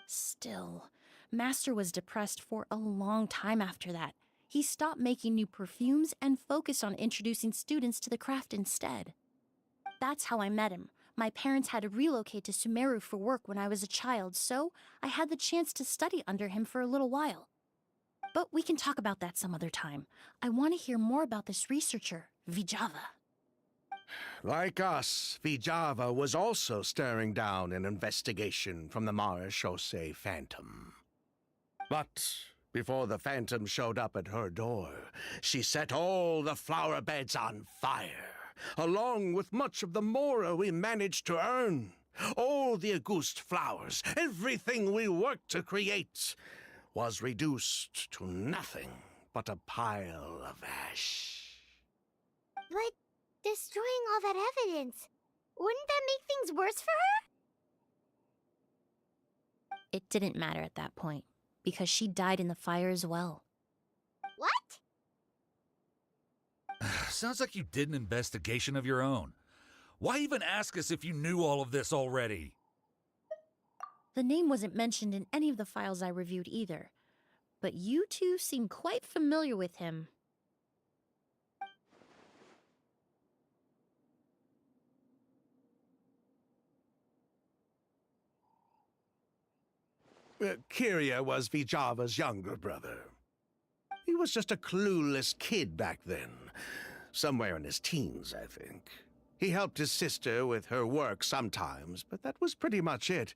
Still, Master was depressed for a long time after that. He stopped making new perfumes and focused on introducing students to the craft instead. That's how I met him. My parents had to relocate to Sumeru for work when I was a child, so I had the chance to study under him for a little while. But we can talk about that some other time. I want to hear more about this researcher, Vijava. Like us, Vijava was also staring down an investigation from the Marechaussee Phantom. But before the Phantom showed up at her door, she set all the flower beds on fire, along with much of the mora we managed to earn. All the Auguste flowers, everything we worked to create, was reduced to nothing but a pile of ash. But destroying all that evidence, wouldn't that make things worse for her? It didn't matter at that point, because she died in the fire as well. What? Sounds like you did an investigation of your own. Why even ask us if you knew all of this already? The name wasn't mentioned in any of the files I reviewed either. but you two seem quite familiar with him. Kyria was Vijava's younger brother. He was just a clueless kid back then. Somewhere in his teens, I think. He helped his sister with her work sometimes, but that was pretty much it.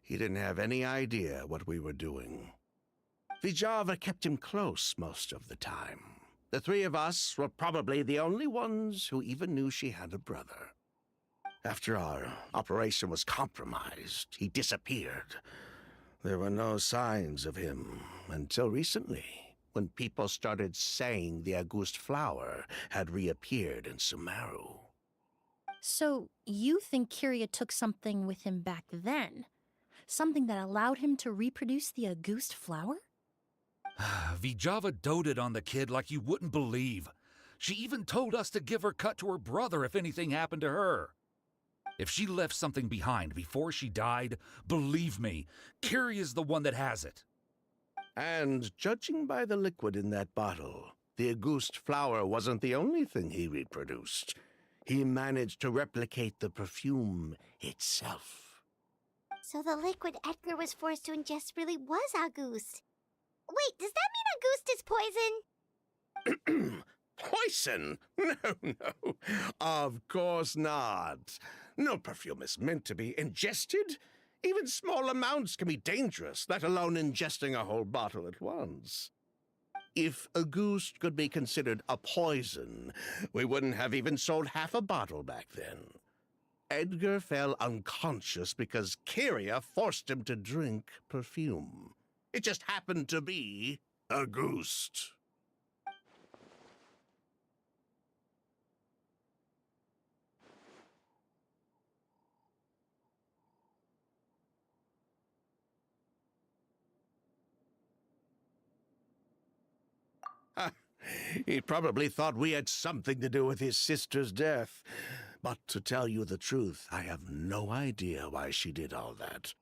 He didn't have any idea what we were doing. Vijava kept him close most of the time. The three of us were probably the only ones who even knew she had a brother. After our operation was compromised, he disappeared. There were no signs of him until recently, when people started saying the August flower had reappeared in Sumeru. So, you think Kyria took something with him back then? Something that allowed him to reproduce the August flower? Vijava doted on the kid like you wouldn't believe. She even told us to give her cut to her brother if anything happened to her. If she left something behind before she died, believe me, Kyria's the one that has it. And judging by the liquid in that bottle, the August flower wasn't the only thing he reproduced. He managed to replicate the perfume itself. So the liquid Edgar was forced to ingest really was August. Wait, does that mean August is poison? Poison? No. Of course not. No perfume is meant to be ingested. Even small amounts can be dangerous, let alone ingesting a whole bottle at once. If August could be considered a poison, we wouldn't have even sold half a bottle back then. Edgar fell unconscious because Kyria forced him to drink perfume. It just happened to be August. He probably thought we had something to do with his sister's death. But to tell you the truth, I have no idea why she did all that.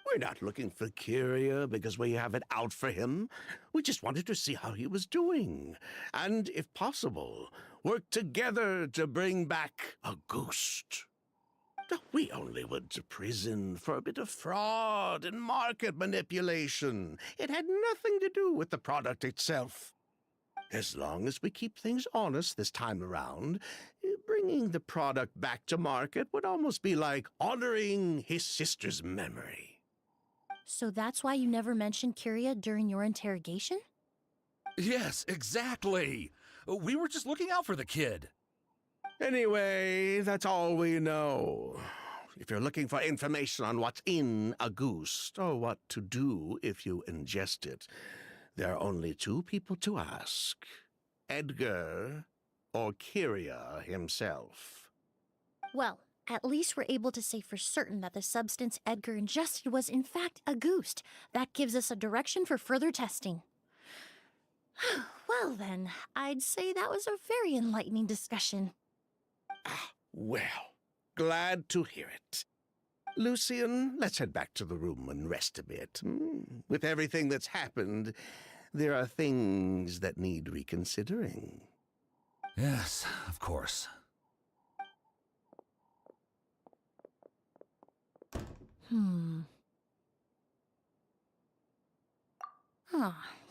We're not looking for Kyria because we have it out for him. We just wanted to see how he was doing. And, if possible, work together to bring back August. We only went to prison for a bit of fraud and market manipulation. It had nothing to do with the product itself. As long as we keep things honest this time around, bringing the product back to market would almost be like honoring his sister's memory. So that's why you never mentioned Kyria during your interrogation? Yes, exactly. We were just looking out for the kid. Anyway, that's all we know. If you're looking for information on what's in August, or what to do if you ingest it, there are only two people to ask. Edgar or Kyria himself. Well, at least we're able to say for certain that the substance Edgar ingested was in fact August. That gives us a direction for further testing. Well then, I'd say that was a very enlightening discussion. Well, glad to hear it. Lucian, let's head back to the room and rest a bit. With everything that's happened, there are things that need reconsidering. Yes, of course.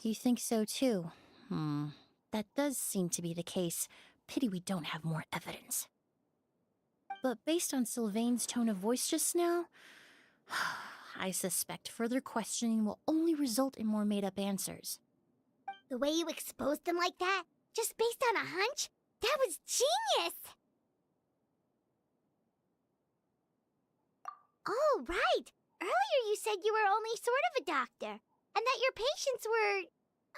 You think so too? That does seem to be the case. Pity we don't have more evidence. But based on Sylvain's tone of voice just now, I suspect further questioning will only result in more made-up answers. The way you exposed them like that, just based on a hunch, that was genius! Oh, right! Earlier you said you were only sort of a doctor, and that your patients were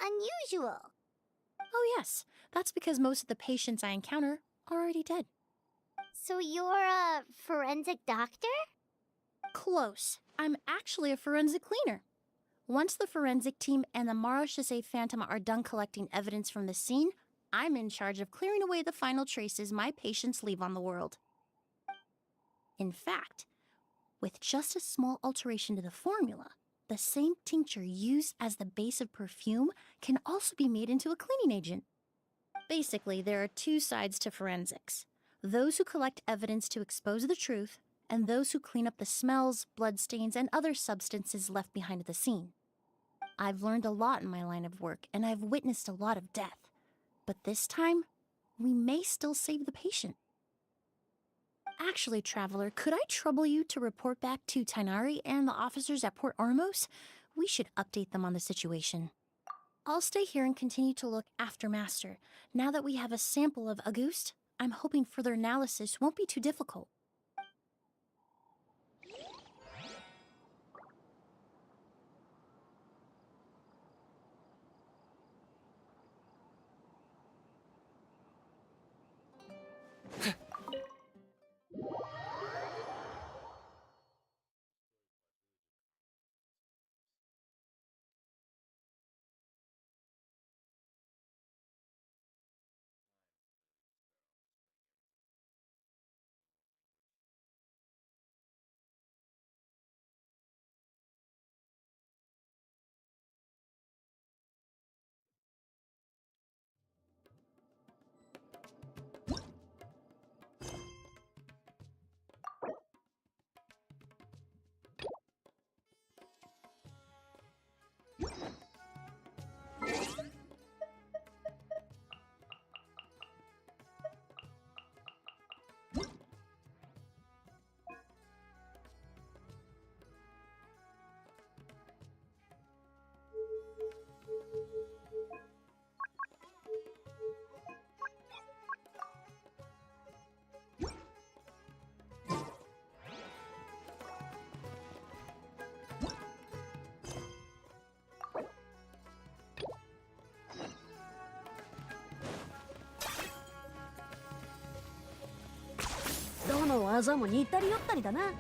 unusual. Oh yes, that's because most of the patients I encounter are already dead. So you're a forensic doctor? Close. I'm actually a forensic cleaner. Once the forensic team and the Marechaussee Phantom are done collecting evidence from the scene, I'm in charge of clearing away the final traces my patients leave on the world. In fact, with just a small alteration to the formula, the same tincture used as the base of perfume can also be made into a cleaning agent. Basically, there are two sides to forensics: those who collect evidence to expose the truth, and those who clean up the smells, bloodstains, and other substances left behind at the scene. I've learned a lot in my line of work, and I've witnessed a lot of death. But this time, we may still save the patient. Actually, Traveler, could I trouble you to report back to Tainari and the officers at Port Ormos? We should update them on the situation. I'll stay here and continue to look after Master. Now that we have a sample of Auguste, I'm hoping further analysis won't be too difficult.どの技も似ったり寄ったりだな。あれ、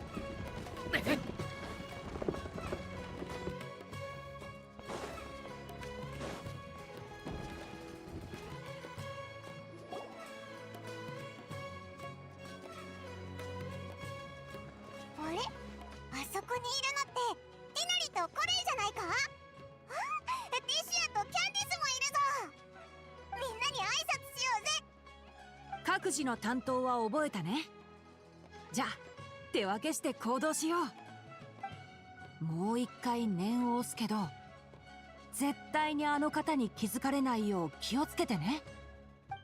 あそこにいるのってティナリとコレイじゃないか？あ、ティシアとキャンディスもいるぞ。みんなに挨拶しようぜ。各自の担当は覚えたね。じゃあ手分けして行動しよう。もう一回念を押すけど、絶対にあの方に気づかれないよう気をつけてね。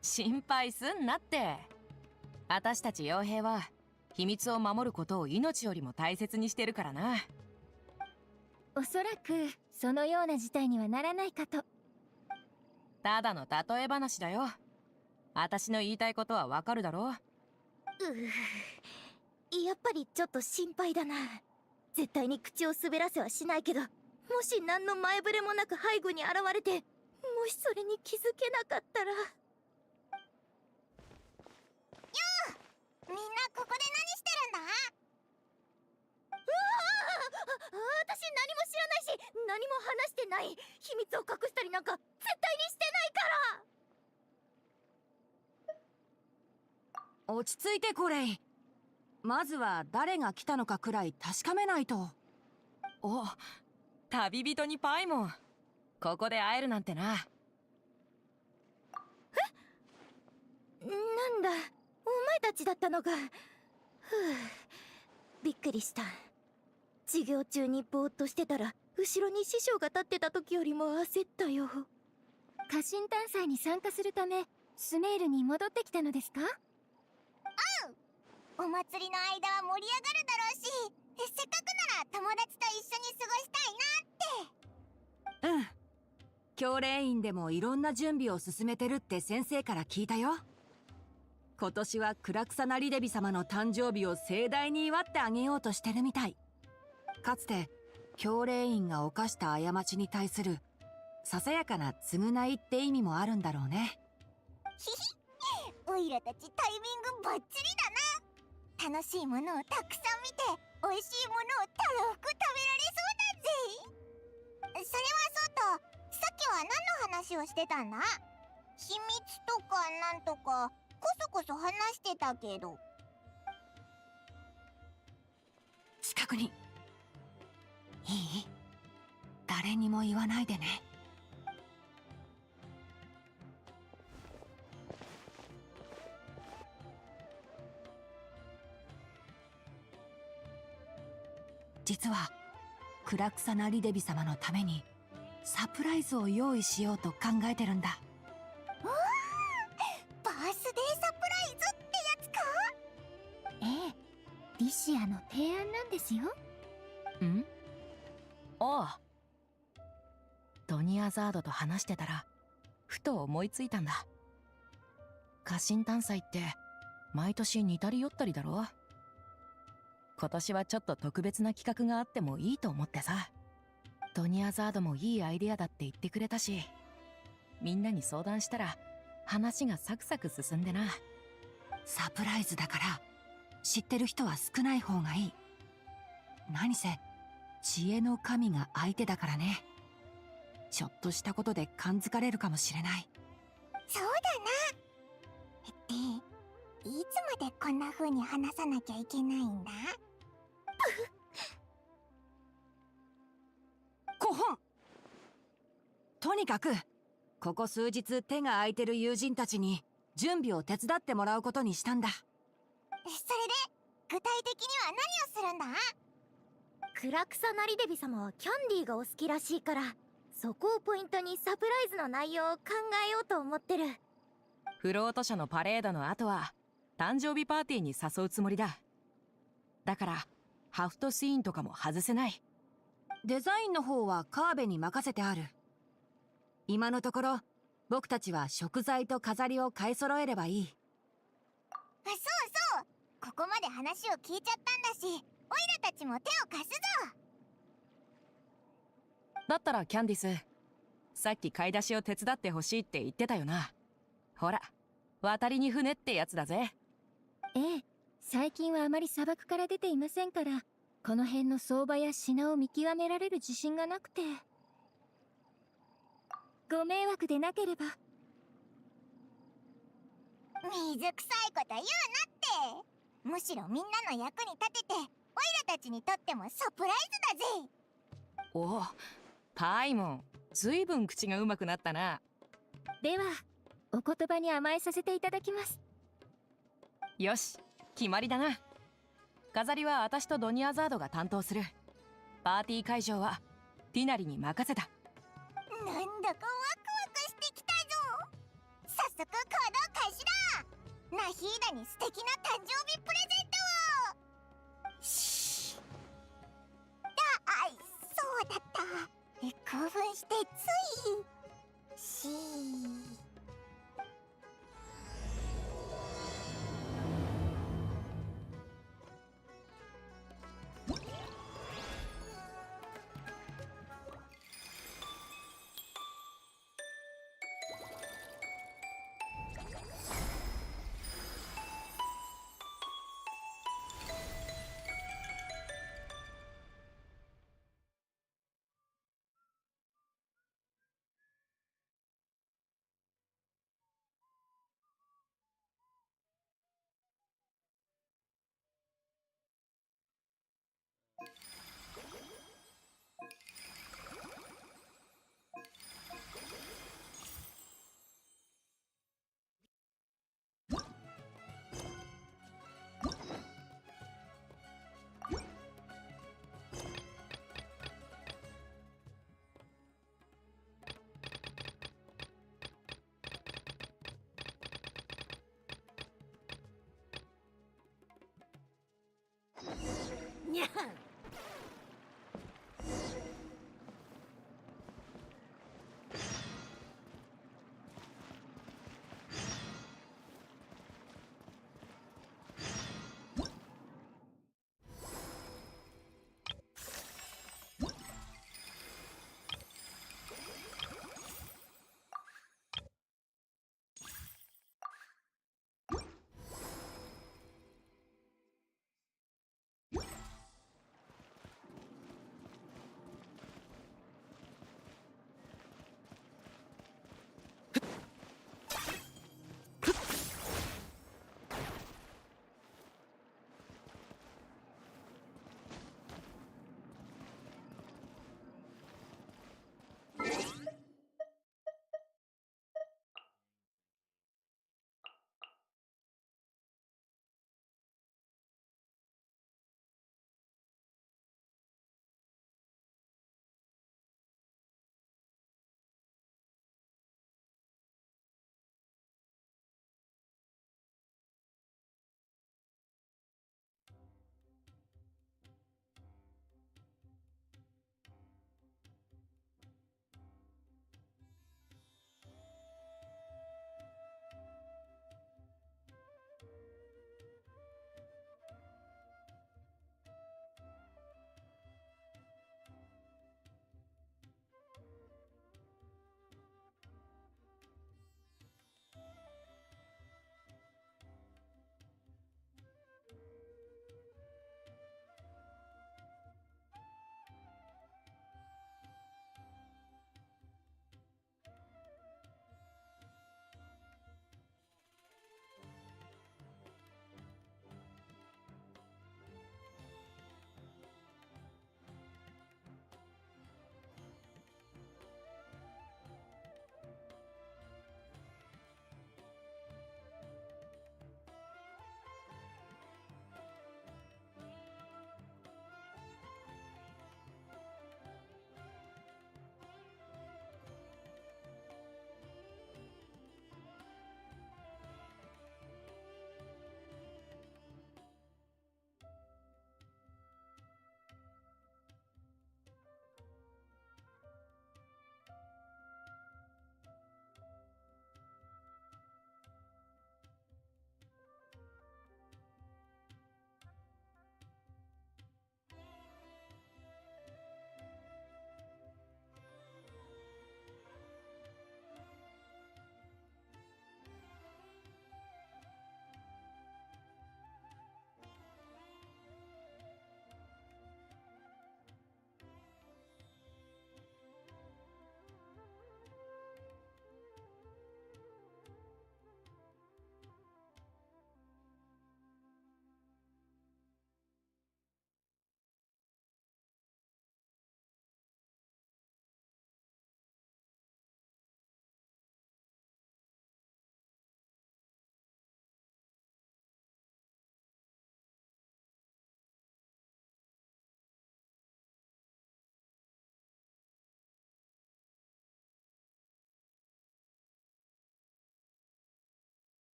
心配すんなって。私たち傭兵は秘密を守ることを命よりも大切にしてるからな。おそらくそのような事態にはならないかと。ただの例え話だよ。私の言いたいことはわかるだろ。やっぱりちょっと心配だな。絶対に口を滑らせはしないけど、もし何の前触れもなく背後に現れて、もしそれに気づけなかったら。みんなここで何してるんだ？私何も知らないし、何も話してない。秘密を隠したりなんか絶対にしてないから。落ち着いてコレイ。まずは誰が来たのかくらい確かめないと。お、旅人にパイモン。ここで会えるなんてな。なんだ、お前たちだったのか。びっくりした。授業中にぼーっとしてたら、後ろに師匠が立ってた時よりも焦ったよ。家臣探査に参加するためスメールに戻ってきたのですか？お祭りの間は盛り上がるだろうし、せっかくなら友達と一緒に過ごしたいなって。うん。教練院でもいろんな準備を進めてるって先生から聞いたよ。今年は暗草なリデビ様の誕生日を盛大に祝ってあげようとしてるみたい。かつて教練院が犯した過ちに対するささやかな償いって意味もあるんだろうね。ひひ、オイラたちタイミングバッチリだな。楽しいものをたくさん見て、美味しいものをたらふく食べられそうだぜ。それはそうと、さっきは何の話をしてたんだ？秘密とかなんとかこそこそ話してたけど。近くにいい？誰にも言わないでね。実はクラクサナリデビ様のためにサプライズを用意しようと考えてるんだ。うわー、バースデーサプライズってやつか？ええ、リシアの提案なんですよ。ん？ああ。ドニアザードと話してたらふと思いついたんだ。家臣探査って毎年似たり寄ったりだろ。今年はちょっと特別な企画があってもいいと思ってさ。ドニアザードもいいアイデアだって言ってくれたし、みんなに相談したら話がサクサク進んでな。サプライズだから知ってる人は少ない方がいい。何せ知恵の神が相手だからね。ちょっとしたことで感づかれるかもしれない。そうだな。っていつまでこんな風に話さなきゃいけないんだ？5本。とにかくここ数日手が空いてる友人たちに準備を手伝ってもらうことにしたんだ。それで具体的には何をするんだ？クラクサナリデビ様はキャンディーがお好きらしいから、そこをポイントにサプライズの内容を考えようと思ってる。フロート車のパレードの後は誕生日パーティーに誘うつもりだ。だからハフトシーンとかも外せない。デザインの方はカーベに任せてある。今のところ僕たちは食材と飾りを買い揃えればいい。そうそう、ここまで話を聞いちゃったんだし、オイラたちも手を貸すぞ。だったらキャンディス、さっき買い出しを手伝ってほしいって言ってたよな。ほら、渡りに船ってやつだぜ。ええ、最近はあまり砂漠から出ていませんから、この辺の相場や品を見極められる自信がなくて。ご迷惑でなければ。水臭いこと言うなって。むしろみんなの役に立てて、オイラたちにとってもサプライズだぜ。おお、パイモン、ずいぶん口がうまくなったな。ではお言葉に甘えさせていただきます。よし、決まりだな。飾りは私とドニアザードが担当する。パーティー会場はティナリに任せた。なんだかワクワクしてきたぞ。早速行動開始だ。ナヒーダに素敵な誕生日プレゼントを。シー。そうだった。興奮してつい。シー。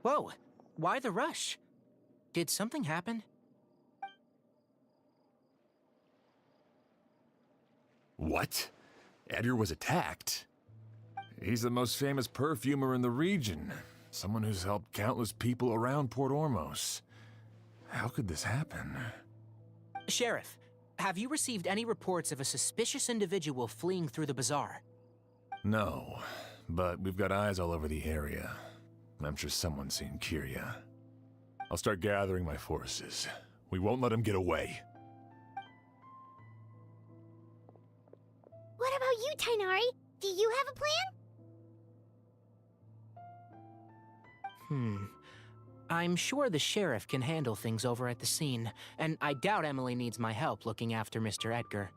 Whoa, why the rush? Did something happen? What? Edgar was attacked? He's the most famous perfumer in the region. Someone who's helped countless people around Port Ormos. How could this happen? Sheriff, have you received any reports of a suspicious individual fleeing through the bazaar? No, but we've got eyes all over the area. I'm sure someone's seen Kirya. I'll start gathering my forces. We won't let him get away. What about you, Tainari? Do you have a plan? I'm sure the sheriff can handle things over at the scene, and I doubt Emily needs my help looking after Mr. Edgar.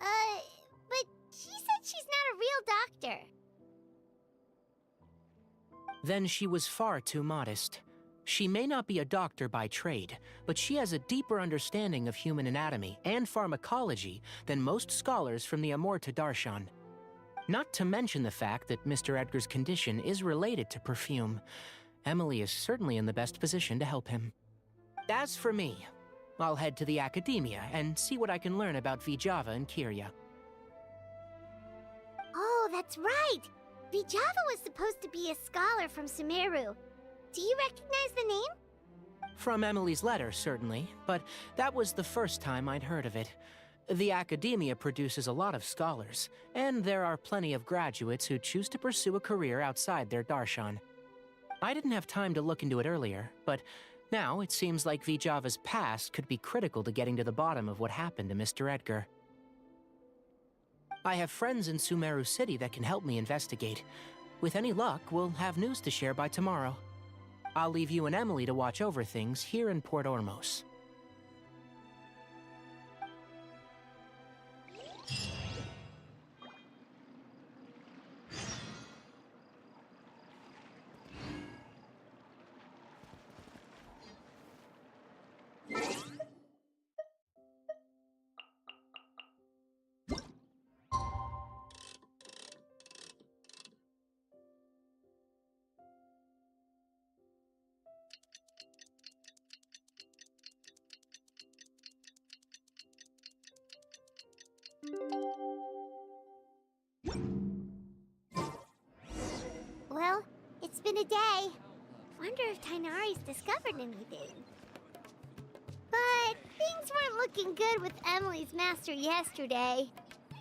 But she said she's not a real doctor. Then she was far too modest. She may not be a doctor by trade, but she has a deeper understanding of human anatomy and pharmacology than most scholars from the Amorta Darshan. Not to mention the fact that Mr. Edgar's condition is related to perfume. Emily is certainly in the best position to help him. As for me, I'll head to the academia and see what I can learn about Vijava and Kirya. Oh, that's right! Vijava was supposed to be a scholar from Sumeru. Do you recognize the name? From Emily's letter, certainly, but that was the first time I'd heard of it. The academia produces a lot of scholars, and there are plenty of graduates who choose to pursue a career outside their darshan. I didn't have time to look into it earlier, but now it seems like Vijava's past could be critical to getting to the bottom of what happened to Mr. Edgar. I have friends in Sumeru City that can help me investigate. With any luck, we'll have news to share by tomorrow. I'll leave you and Emily to watch over things here in Port Ormos. Well, it's been a day. Wonder if Tainari's discovered anything. But things weren't looking good with Emily's master yesterday.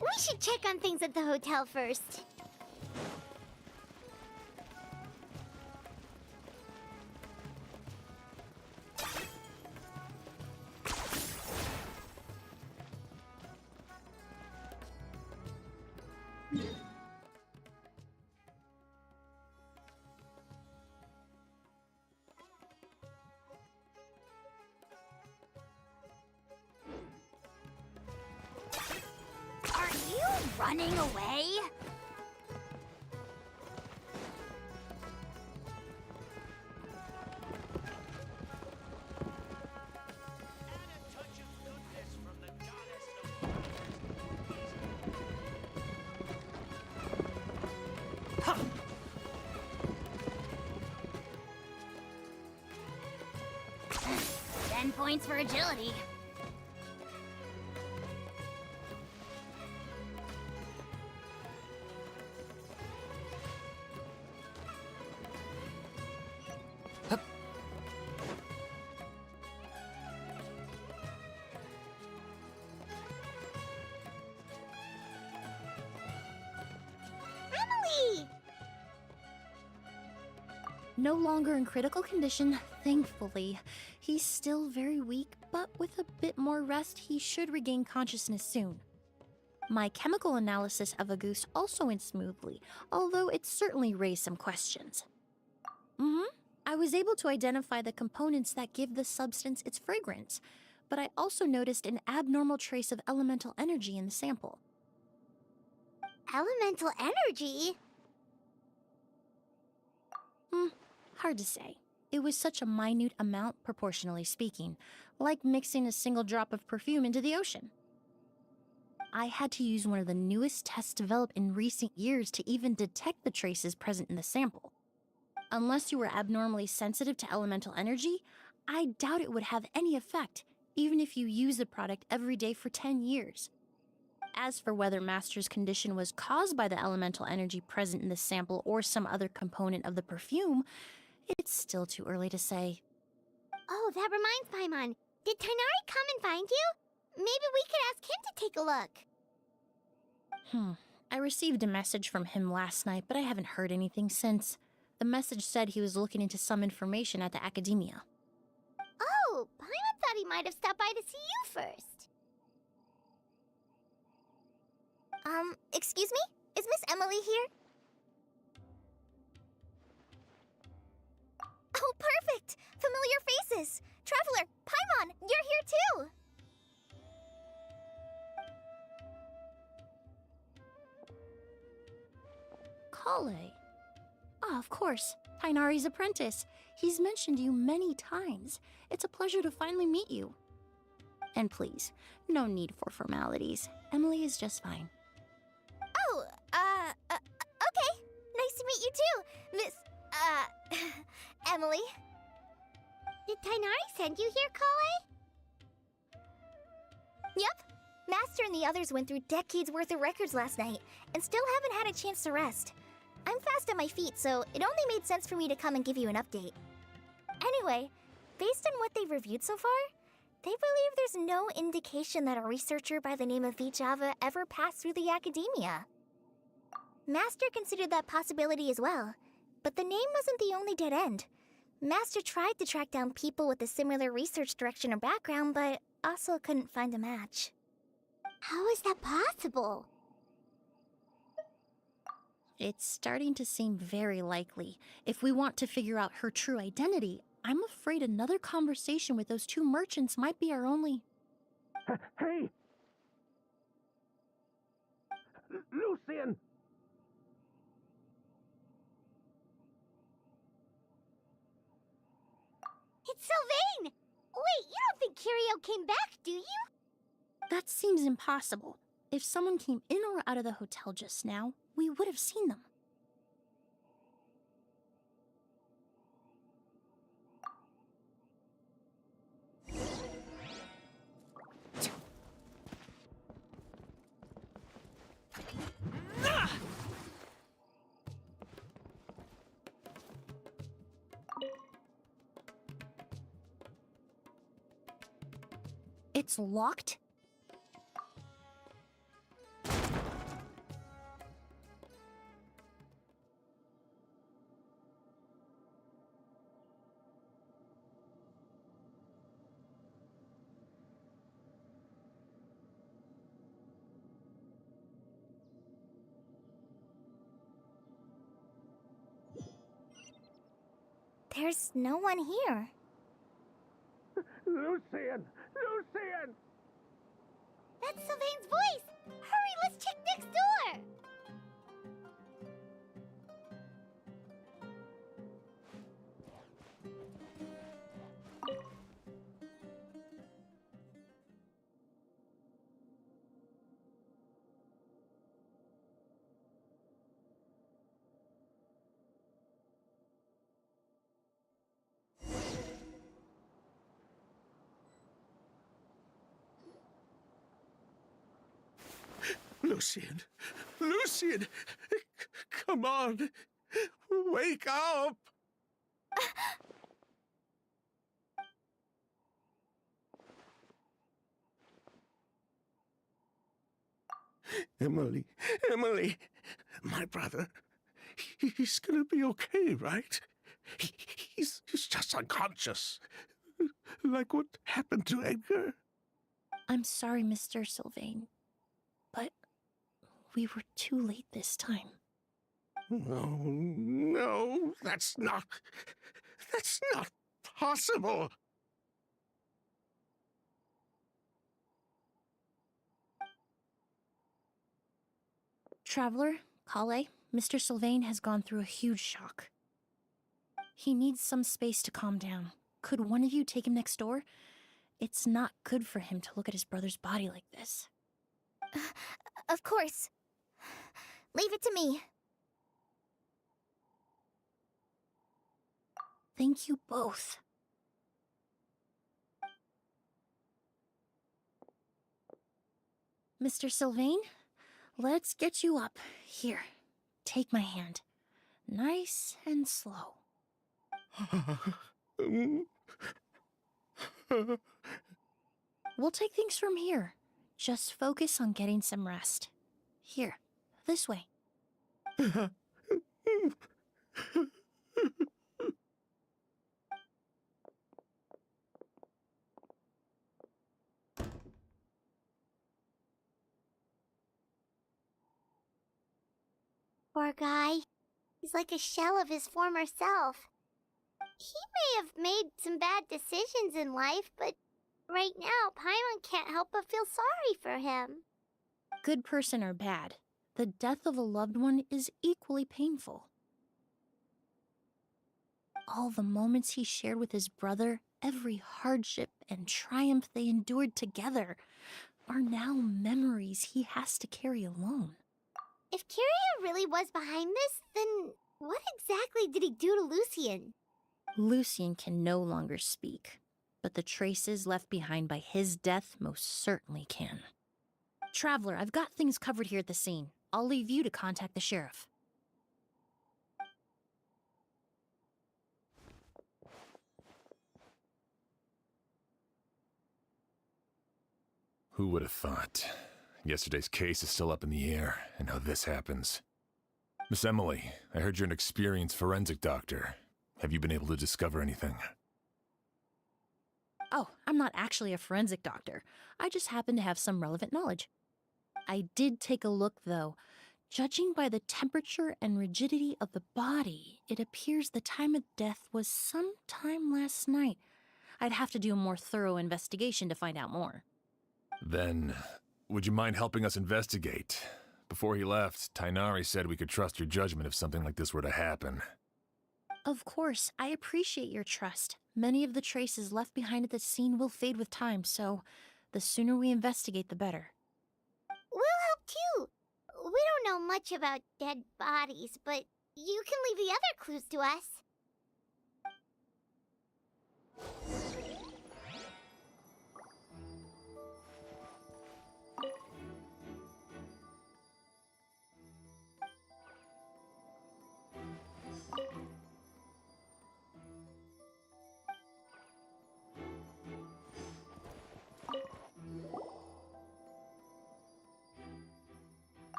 We should check on things at the hotel first. Are you running away? Points for agility. Emily! No longer in critical condition, thankfully. He's still very weak, but with a bit more rest, he should regain consciousness soon. My chemical analysis of Auguste also went smoothly, although it certainly raised some questions. I was able to identify the components that give the substance its fragrance, but I also noticed an abnormal trace of elemental energy in the sample. Elemental energy? Hard to say. It was such a minute amount, proportionally speaking, like mixing a single drop of perfume into the ocean. I had to use one of the newest tests developed in recent years to even detect the traces present in the sample. Unless you were abnormally sensitive to elemental energy, I doubt it would have any effect, even if you use the product every day for 10 years. As for whether Master's condition was caused by the elemental energy present in the sample or some other component of the perfume, it's still too early to say. Oh, that reminds Paimon. Did Tainari come and find you? Maybe we could ask him to take a look. I received a message from him last night, but I haven't heard anything since. The message said he was looking into some information at the academia. Oh, Paimon thought he might have stopped by to see you first. Excuse me? Is Miss Emily here? Oh, perfect! Familiar faces! Traveler, Paimon, you're here too! Kale. Ah, of course. Tainari's apprentice. He's mentioned you many times. It's a pleasure to finally meet you. And please, no need for formalities. Emily is just fine. Oh, okay. Nice to meet you too, Miss, Emily. Did Tainari send you here, Kale? Yep. Master and the others went through decades worth of records last night, and still haven't had a chance to rest. I'm fast on my feet, so it only made sense for me to come and give you an update. Anyway, based on what they've reviewed so far, they believe there's no indication that a researcher by the name of Vichava ever passed through the academia. Master considered that possibility as well, but the name wasn't the only dead end. Master tried to track down people with a similar research direction or background, but also couldn't find a match. How is that possible? It's starting to seem very likely. If we want to figure out her true identity, I'm afraid another conversation with those two merchants might be our only... Hey! Lucian! It's Sylvain! Wait, you don't think Kirio came back, do you? That seems impossible. If someone came in or out of the hotel just now, we would have seen them. It's locked? There's no one here. Lucian! Lucian! That's Sylvain's voice! Hurry, let's check next door! Lucian! Lucian! Come on! Wake up! Emily, Emily! My brother, he's gonna be okay, right? He's just unconscious. Like what happened to Edgar? I'm sorry, Mr. Sylvain, but we were too late this time. No, that's not possible. Traveler, Kale, Mr. Sylvain has gone through a huge shock. He needs some space to calm down. Could one of you take him next door? It's not good for him to look at his brother's body like this. Of course. Leave it to me. Thank you both. Mr. Sylvain, let's get you up. Here, take my hand. Nice and slow. We'll take things from here. Just focus on getting some rest. Here, this way. Poor guy. He's like a shell of his former self. He may have made some bad decisions in life, but right now, Paimon can't help but feel sorry for him. Good person or bad, the death of a loved one is equally painful. All the moments he shared with his brother, every hardship and triumph they endured together, are now memories he has to carry alone. If Kiria really was behind this, then what exactly did he do to Lucien? Lucien can no longer speak, but the traces left behind by his death most certainly can. Traveler, I've got things covered here at the scene. I'll leave you to contact the sheriff. Who would have thought? Yesterday's case is still up in the air, and now this happens. Miss Emily, I heard you're an experienced forensic doctor. Have you been able to discover anything? Oh, I'm not actually a forensic doctor. I just happen to have some relevant knowledge. I did take a look, though. Judging by the temperature and rigidity of the body, it appears the time of death was sometime last night. I'd have to do a more thorough investigation to find out more. Then, would you mind helping us investigate? Before he left, Tainari said we could trust your judgment if something like this were to happen. Of course, I appreciate your trust. Many of the traces left behind at the scene will fade with time, so the sooner we investigate, the better. We'll help too. We don't know much about dead bodies, but you can leave the other clues to us.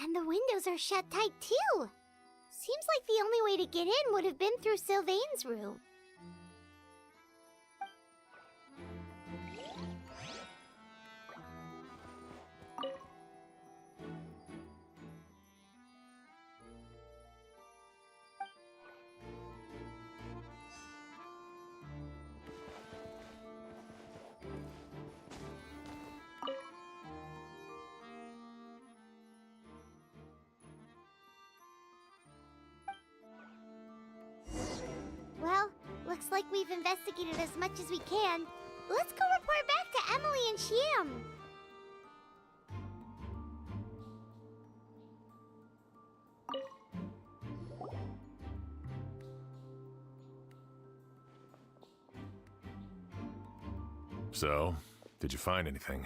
And the windows are shut tight too. Seems like the only way to get in would have been through Sylvain's room. Well, looks like we've investigated as much as we can. Let's go report back to Emily and Shiam. So, did you find anything?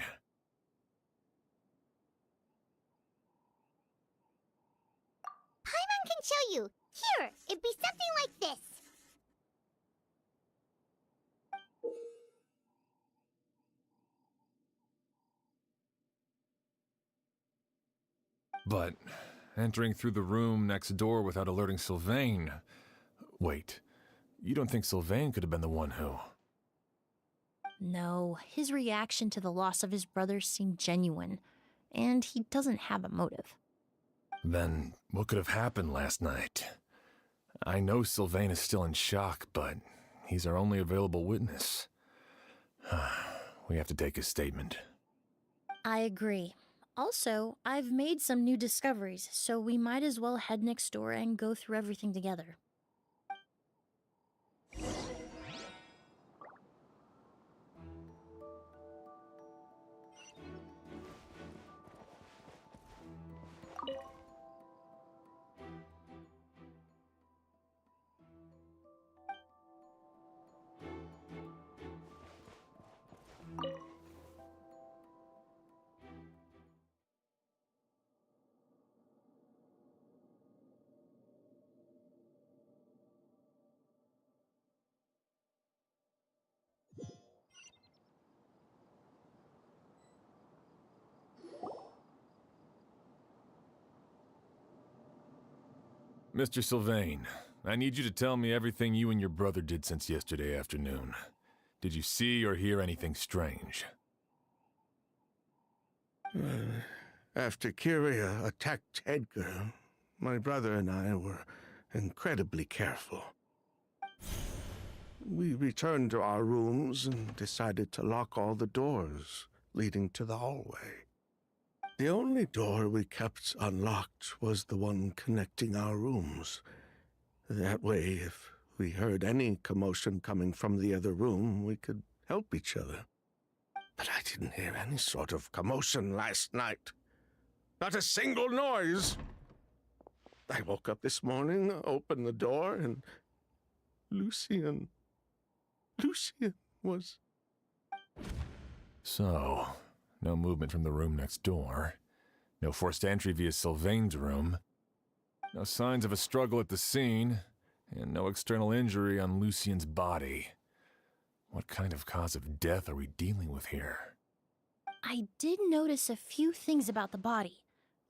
Paimon can show you. Here, it'd be something like this. But entering through the room next door without alerting Sylvain... Wait, you don't think Sylvain could have been the one who... No, his reaction to the loss of his brother seemed genuine, and he doesn't have a motive. Then what could have happened last night? I know Sylvain is still in shock, but he's our only available witness. We have to take his statement. I agree. Also, I've made some new discoveries, so we might as well head next door and go through everything together. Mr. Sylvain, I need you to tell me everything you and your brother did since yesterday afternoon. Did you see or hear anything strange? After Kyria attacked Edgar, my brother and I were incredibly careful. We returned to our rooms and decided to lock all the doors leading to the hallway. The only door we kept unlocked was the one connecting our rooms. That way, if we heard any commotion coming from the other room, we could help each other. But I didn't hear any sort of commotion last night. Not a single noise. I woke up this morning, opened the door, and Lucian was... So, no movement from the room next door. No forced entry via Sylvain's room. No signs of a struggle at the scene. And no external injury on Lucian's body. What kind of cause of death are we dealing with here? I did notice a few things about the body.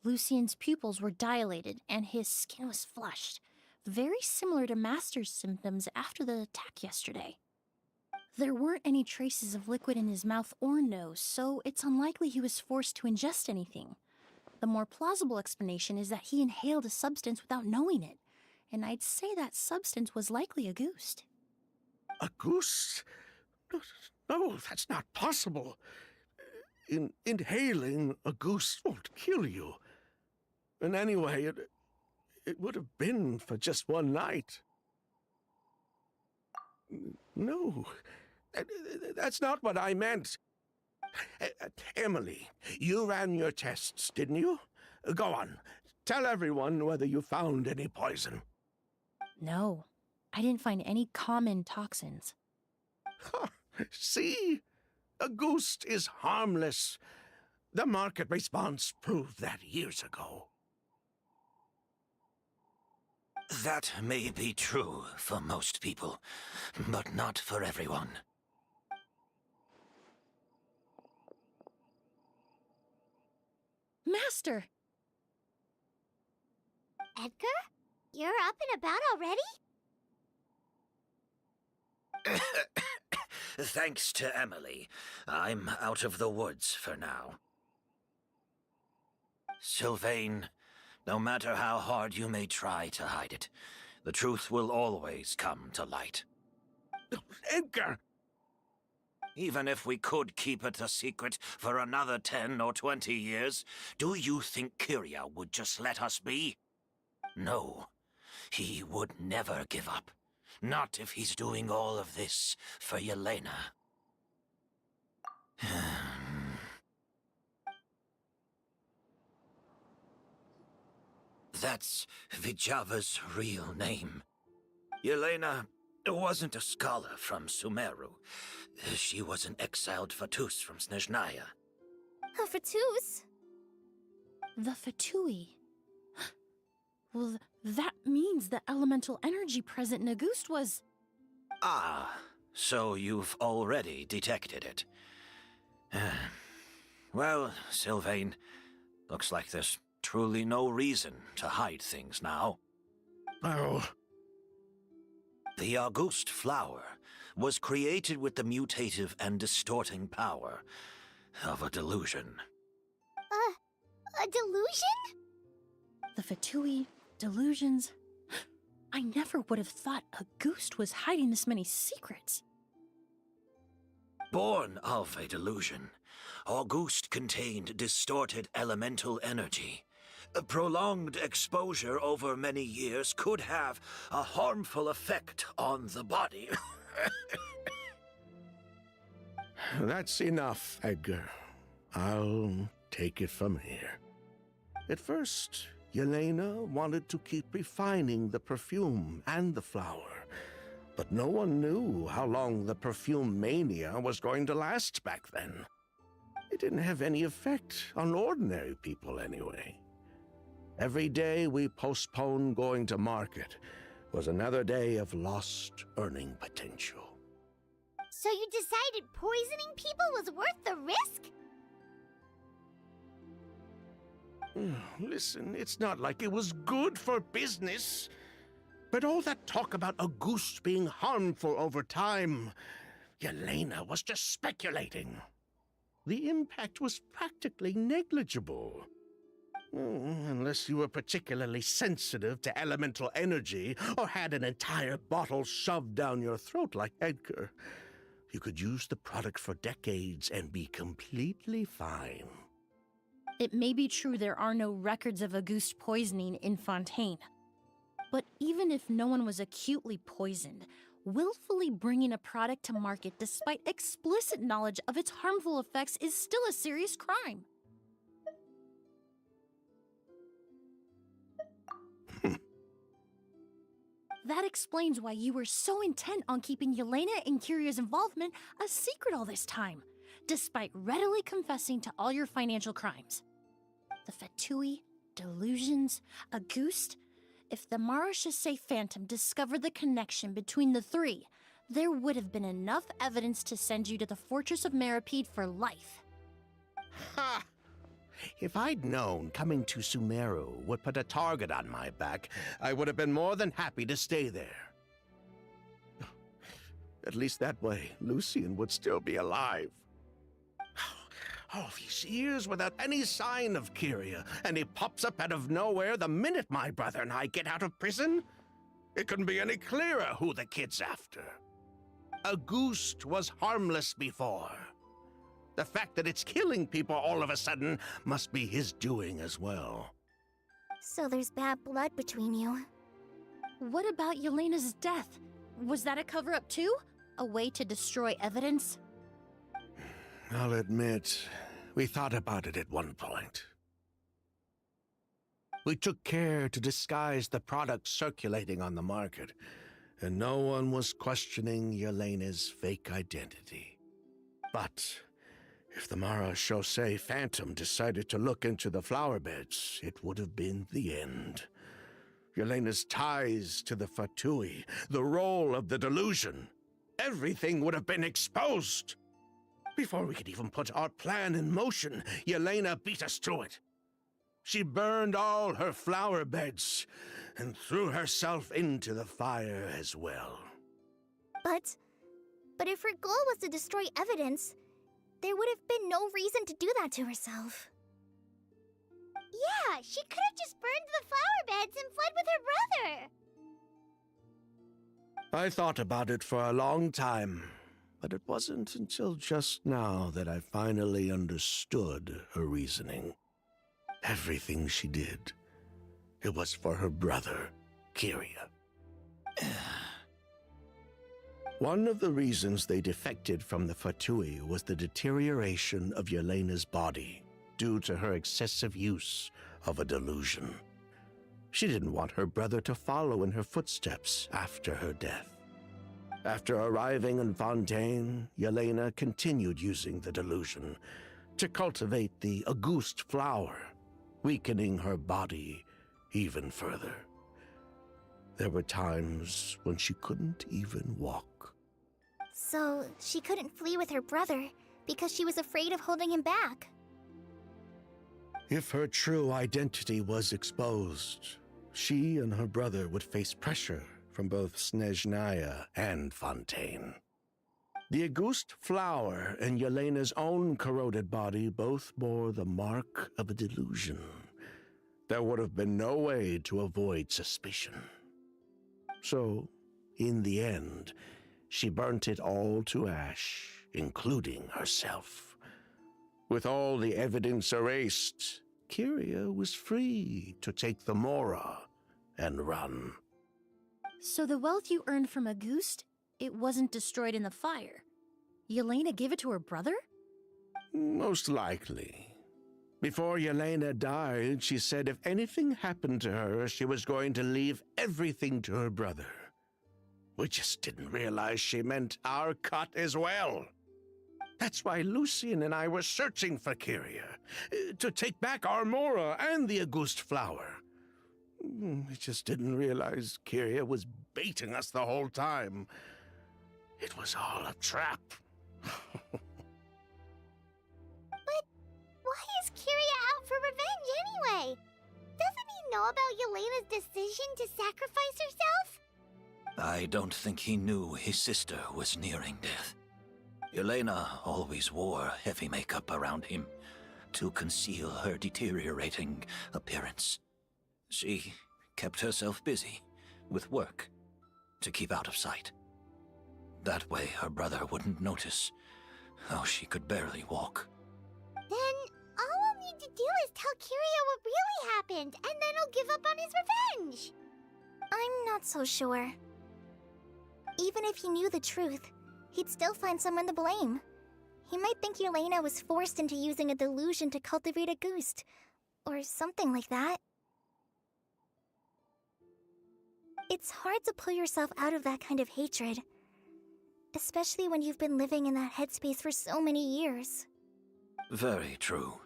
Lucian's pupils were dilated, and his skin was flushed. Very similar to Master's symptoms after the attack yesterday. There weren't any traces of liquid in his mouth or nose, so it's unlikely he was forced to ingest anything. The more plausible explanation is that he inhaled a substance without knowing it, and I'd say that substance was likely a ghost. A goose? No, that's not possible. Inhaling a goose won't kill you. And anyway, it would have been for just one night. No, that's not what I meant. Emily, you ran your tests, didn't you? Go on, tell everyone whether you found any poison. No, I didn't find any common toxins. See? A ghost is harmless. The market response proved that years ago. That may be true for most people, but not for everyone. Master! Edgar? You're up and about already? Thanks to Emily, I'm out of the woods for now. Sylvain, no matter how hard you may try to hide it, the truth will always come to light. Edgar! Even if we could keep it a secret for another 10 or 20 years, do you think Kyria would just let us be? No, he would never give up. Not if he's doing all of this for Yelena. That's Vijava's real name. Yelena wasn't a scholar from Sumeru. She was an exiled Fatus from Snezhnaya. A Fatus? The Fatui. Well, that means the elemental energy present in Auguste was... Ah, so you've already detected it. Well, Sylvain, looks like there's truly no reason to hide things now. Oh. The Auguste flower was created with the mutative and distorting power of a delusion. A delusion? The Fatui, delusions... I never would have thought Auguste was hiding this many secrets. Born of a delusion, Auguste contained distorted elemental energy. A prolonged exposure over many years could have a harmful effect on the body. That's enough, Edgar. I'll take it from here. At first, Yelena wanted to keep refining the perfume and the flower, but no one knew how long the perfume mania was going to last back then. It didn't have any effect on ordinary people anyway. Every day we postponed going to market was another day of lost earning potential. So you decided poisoning people was worth the risk? Listen, it's not like it was good for business. But all that talk about a goose being harmful over time, Yelena was just speculating. The impact was practically negligible. Unless you were particularly sensitive to elemental energy or had an entire bottle shoved down your throat like Edgar. You could use the product for decades and be completely fine. It may be true there are no records of Auguste poisoning in Fontaine. But even if no one was acutely poisoned, willfully bringing a product to market despite explicit knowledge of its harmful effects is still a serious crime. That explains why you were so intent on keeping Yelena and Kyria's involvement a secret all this time, despite readily confessing to all your financial crimes. The Fatui, delusions, Auguste. If the Marechaussee Phantom discovered the connection between the three, there would have been enough evidence to send you to the Fortress of Meripede for life. Ha! If I'd known coming to Sumeru would put a target on my back, I would have been more than happy to stay there. At least that way, Lucian would still be alive. All these years without any sign of Kyria, and he pops up out of nowhere the minute my brother and I get out of prison? It couldn't be any clearer who the kid's after. Auguste was harmless before. The fact that it's killing people all of a sudden must be his doing as well. So there's bad blood between you. What about Yelena's death? Was that a cover-up too? A way to destroy evidence? I'll admit, we thought about it at one point. We took care to disguise the product circulating on the market, and no one was questioning Yelena's fake identity. But if the Marechaussee Phantom decided to look into the flower beds, it would have been the end. Yelena's ties to the Fatui, the role of the delusion, everything would have been exposed. Before we could even put our plan in motion, Yelena beat us to it. She burned all her flower beds and threw herself into the fire as well. But if her goal was to destroy evidence, there would have been no reason to do that to herself. Yeah, she could have just burned the flower beds and fled with her brother. I thought about it for a long time, but it wasn't until just now that I finally understood her reasoning. Everything she did, it was for her brother, Kyria. One of the reasons they defected from the Fatui was the deterioration of Yelena's body due to her excessive use of a delusion. She didn't want her brother to follow in her footsteps after her death. After arriving in Fontaine, Yelena continued using the delusion to cultivate the Auguste flower, weakening her body even further. There were times when she couldn't even walk. So she couldn't flee with her brother because she was afraid of holding him back. If her true identity was exposed, she and her brother would face pressure from both Snezhnaya and Fontaine. The Auguste flower and Yelena's own corroded body both bore the mark of a delusion. There would have been no way to avoid suspicion. So, in the end, she burnt it all to ash, including herself. With all the evidence erased, Kyria was free to take the Mora and run. So the wealth you earned from Auguste, it wasn't destroyed in the fire. Yelena gave it to her brother? Most likely. Before Yelena died, she said if anything happened to her, she was going to leave everything to her brother. We just didn't realize she meant our cut as well. That's why Lucian and I were searching for Kyria, to take back our Mora and the Auguste flower. We just didn't realize Kyria was baiting us the whole time. It was all a trap. But why is Kyria out for revenge anyway? know about Yelena's decision to sacrifice herself? I don't think he knew his sister was nearing death. Yelena always wore heavy makeup around him to conceal her deteriorating appearance. She kept herself busy with work to keep out of sight. That way her brother wouldn't notice how she could barely walk. Then all we'll need to do is tell Kiria what really happened, and then he'll give up on his revenge. I'm not so sure. Even if he knew the truth, he'd still find someone to blame. He might think Yelena was forced into using a delusion to cultivate a ghost, or something like that. It's hard to pull yourself out of that kind of hatred, especially when you've been living in that headspace for so many years. Very true.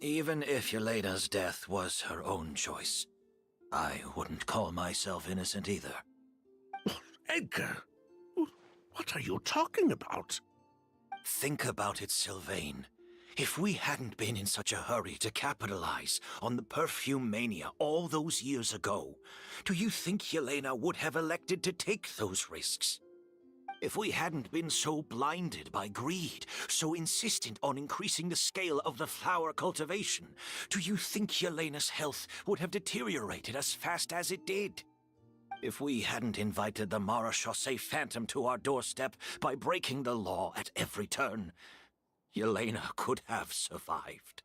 Even if Yelena's death was her own choice, I wouldn't call myself innocent either. Edgar, what are you talking about? Think about it, Sylvain. If we hadn't been in such a hurry to capitalize on the perfume mania all those years ago, do you think Yelena would have elected to take those risks? If we hadn't been so blinded by greed, so insistent on increasing the scale of the flower cultivation, do you think Yelena's health would have deteriorated as fast as it did? If we hadn't invited the Marechaussee Phantom to our doorstep by breaking the law at every turn, Yelena could have survived.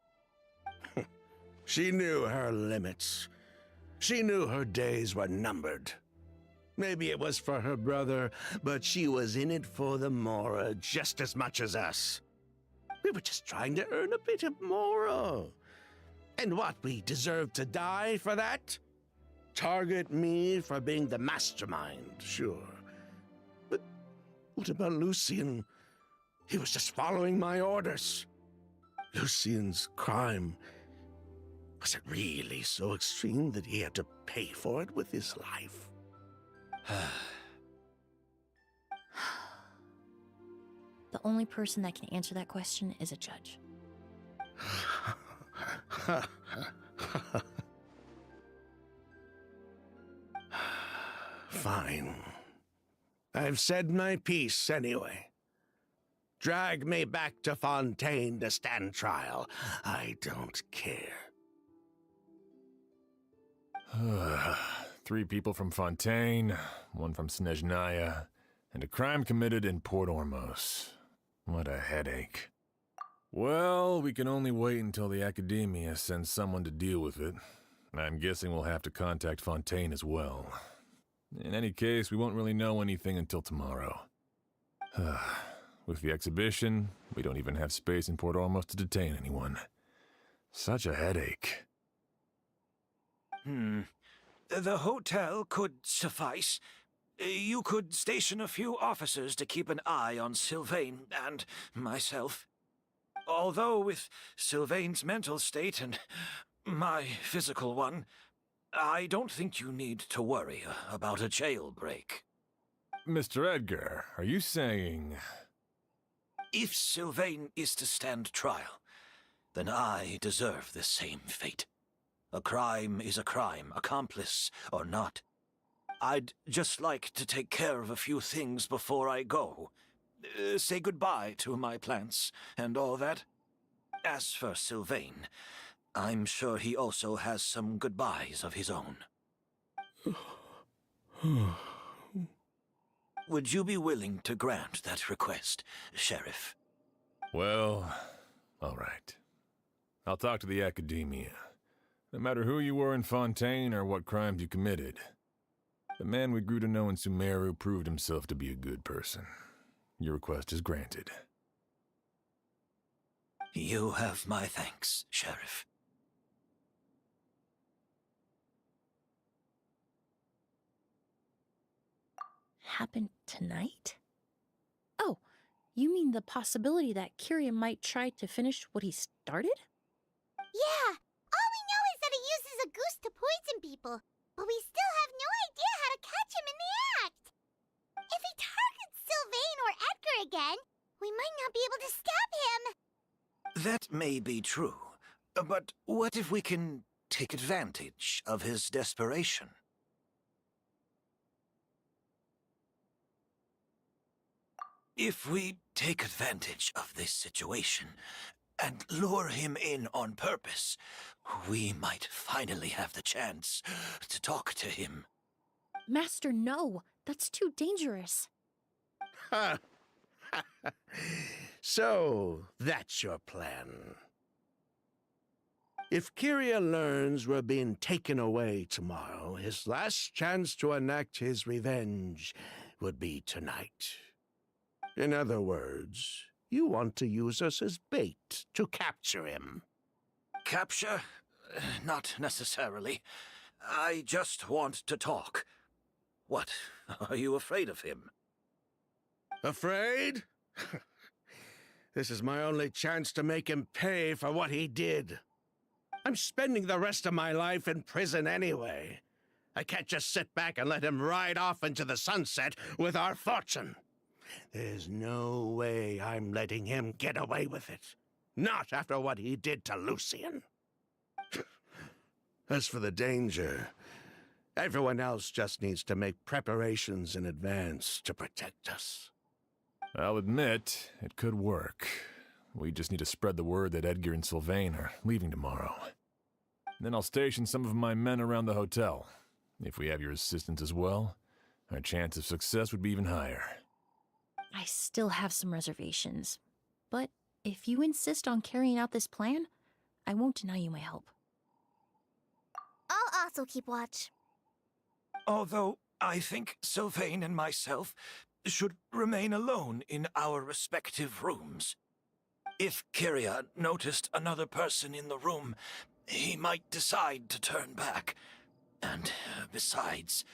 She knew her limits. She knew her days were numbered. Maybe it was for her brother, but she was in it for the Mora just as much as us. We were just trying to earn a bit of Mora. And what, we deserve to die for that? Target me for being the mastermind, sure. But what about Lucien? He was just following my orders. Lucien's crime, was it really so extreme that he had to pay for it with his life? The only person that can answer that question is a judge. Fine. I've said my piece anyway. Drag me back to Fontaine to stand trial. I don't care. 3 people from Fontaine, 1 from Snezhnaya, and a crime committed in Port Ormos. What a headache. Well, we can only wait until the Academia sends someone to deal with it. I'm guessing we'll have to contact Fontaine as well. In any case, we won't really know anything until tomorrow. With the exhibition, we don't even have space in Port Ormos to detain anyone. Such a headache. The hotel could suffice. You could station a few officers to keep an eye on Sylvain and myself. Although with Sylvain's mental state and my physical one, I don't think you need to worry about a jailbreak. Mr. Edgar, are you saying... If Sylvain is to stand trial, then I deserve the same fate. A crime is a crime, accomplice or not. I'd just like to take care of a few things before I go. Say goodbye to my plants and all that. As for Sylvain, I'm sure he also has some goodbyes of his own. Would you be willing to grant that request, Sheriff? Well, all right. I'll talk to the Academia. No matter who you were in Fontaine or what crimes you committed, the man we grew to know in Sumeru proved himself to be a good person. Your request is granted. You have my thanks, Sheriff. Happened tonight? Oh, you mean the possibility that Kiria might try to finish what he started? Yeah, all we know is that he uses a goose to poison people, but we still have no idea how to catch him in the act. If he targets Sylvain or Edgar again, we might not be able to stop him. That may be true, but what if we can take advantage of his desperation. If we take advantage of this situation and lure him in on purpose, we might finally have the chance to talk to him. Master, no. That's too dangerous. Ha! So, that's your plan. If Kyria learns we're being taken away tomorrow, his last chance to enact his revenge would be tonight. In other words, you want to use us as bait to capture him. Capture? Not necessarily. I just want to talk. What? Are you afraid of him? Afraid? This is my only chance to make him pay for what he did. I'm spending the rest of my life in prison anyway. I can't just sit back and let him ride off into the sunset with our fortune. There's no way I'm letting him get away with it. Not after what he did to Lucian. As for the danger, everyone else just needs to make preparations in advance to protect us. I'll admit, it could work. We just need to spread the word that Edgar and Sylvain are leaving tomorrow. Then I'll station some of my men around the hotel. If we have your assistance as well, our chance of success would be even higher. I still have some reservations. But if you insist on carrying out this plan, I won't deny you my help. I'll also keep watch. Although I think Sylvain and myself should remain alone in our respective rooms. If Kyria noticed another person in the room, he might decide to turn back. And besides,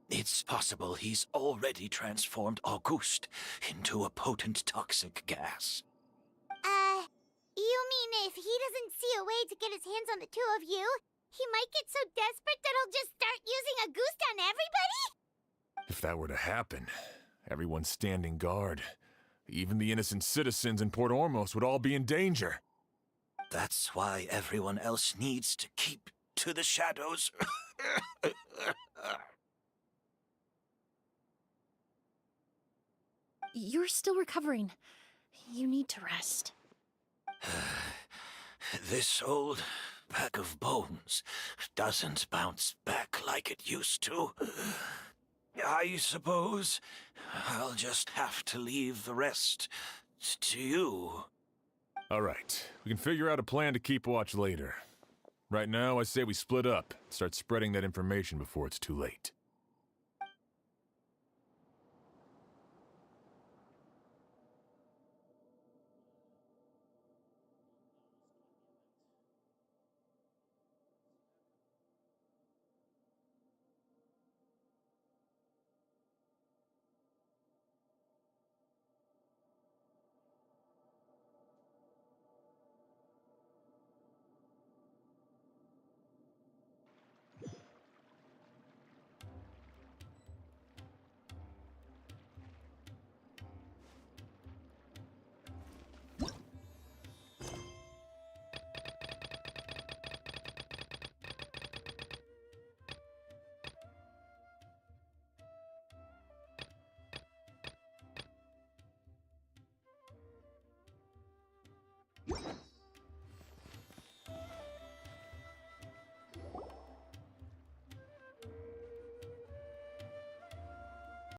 it's possible he's already transformed Auguste into a potent toxic gas. You mean if he doesn't see a way to get his hands on the two of you, he might get so desperate that he'll just start using Auguste on everybody? If that were to happen, everyone standing guard, even the innocent citizens in Port Ormos would all be in danger. That's why everyone else needs to keep to the shadows. You're still recovering. You need to rest. This old pack of bones doesn't bounce back like it used to. I suppose I'll just have to leave the rest to you. All right, we can figure out a plan to keep watch later. Right now, I say we split up, start spreading that information before it's too late. You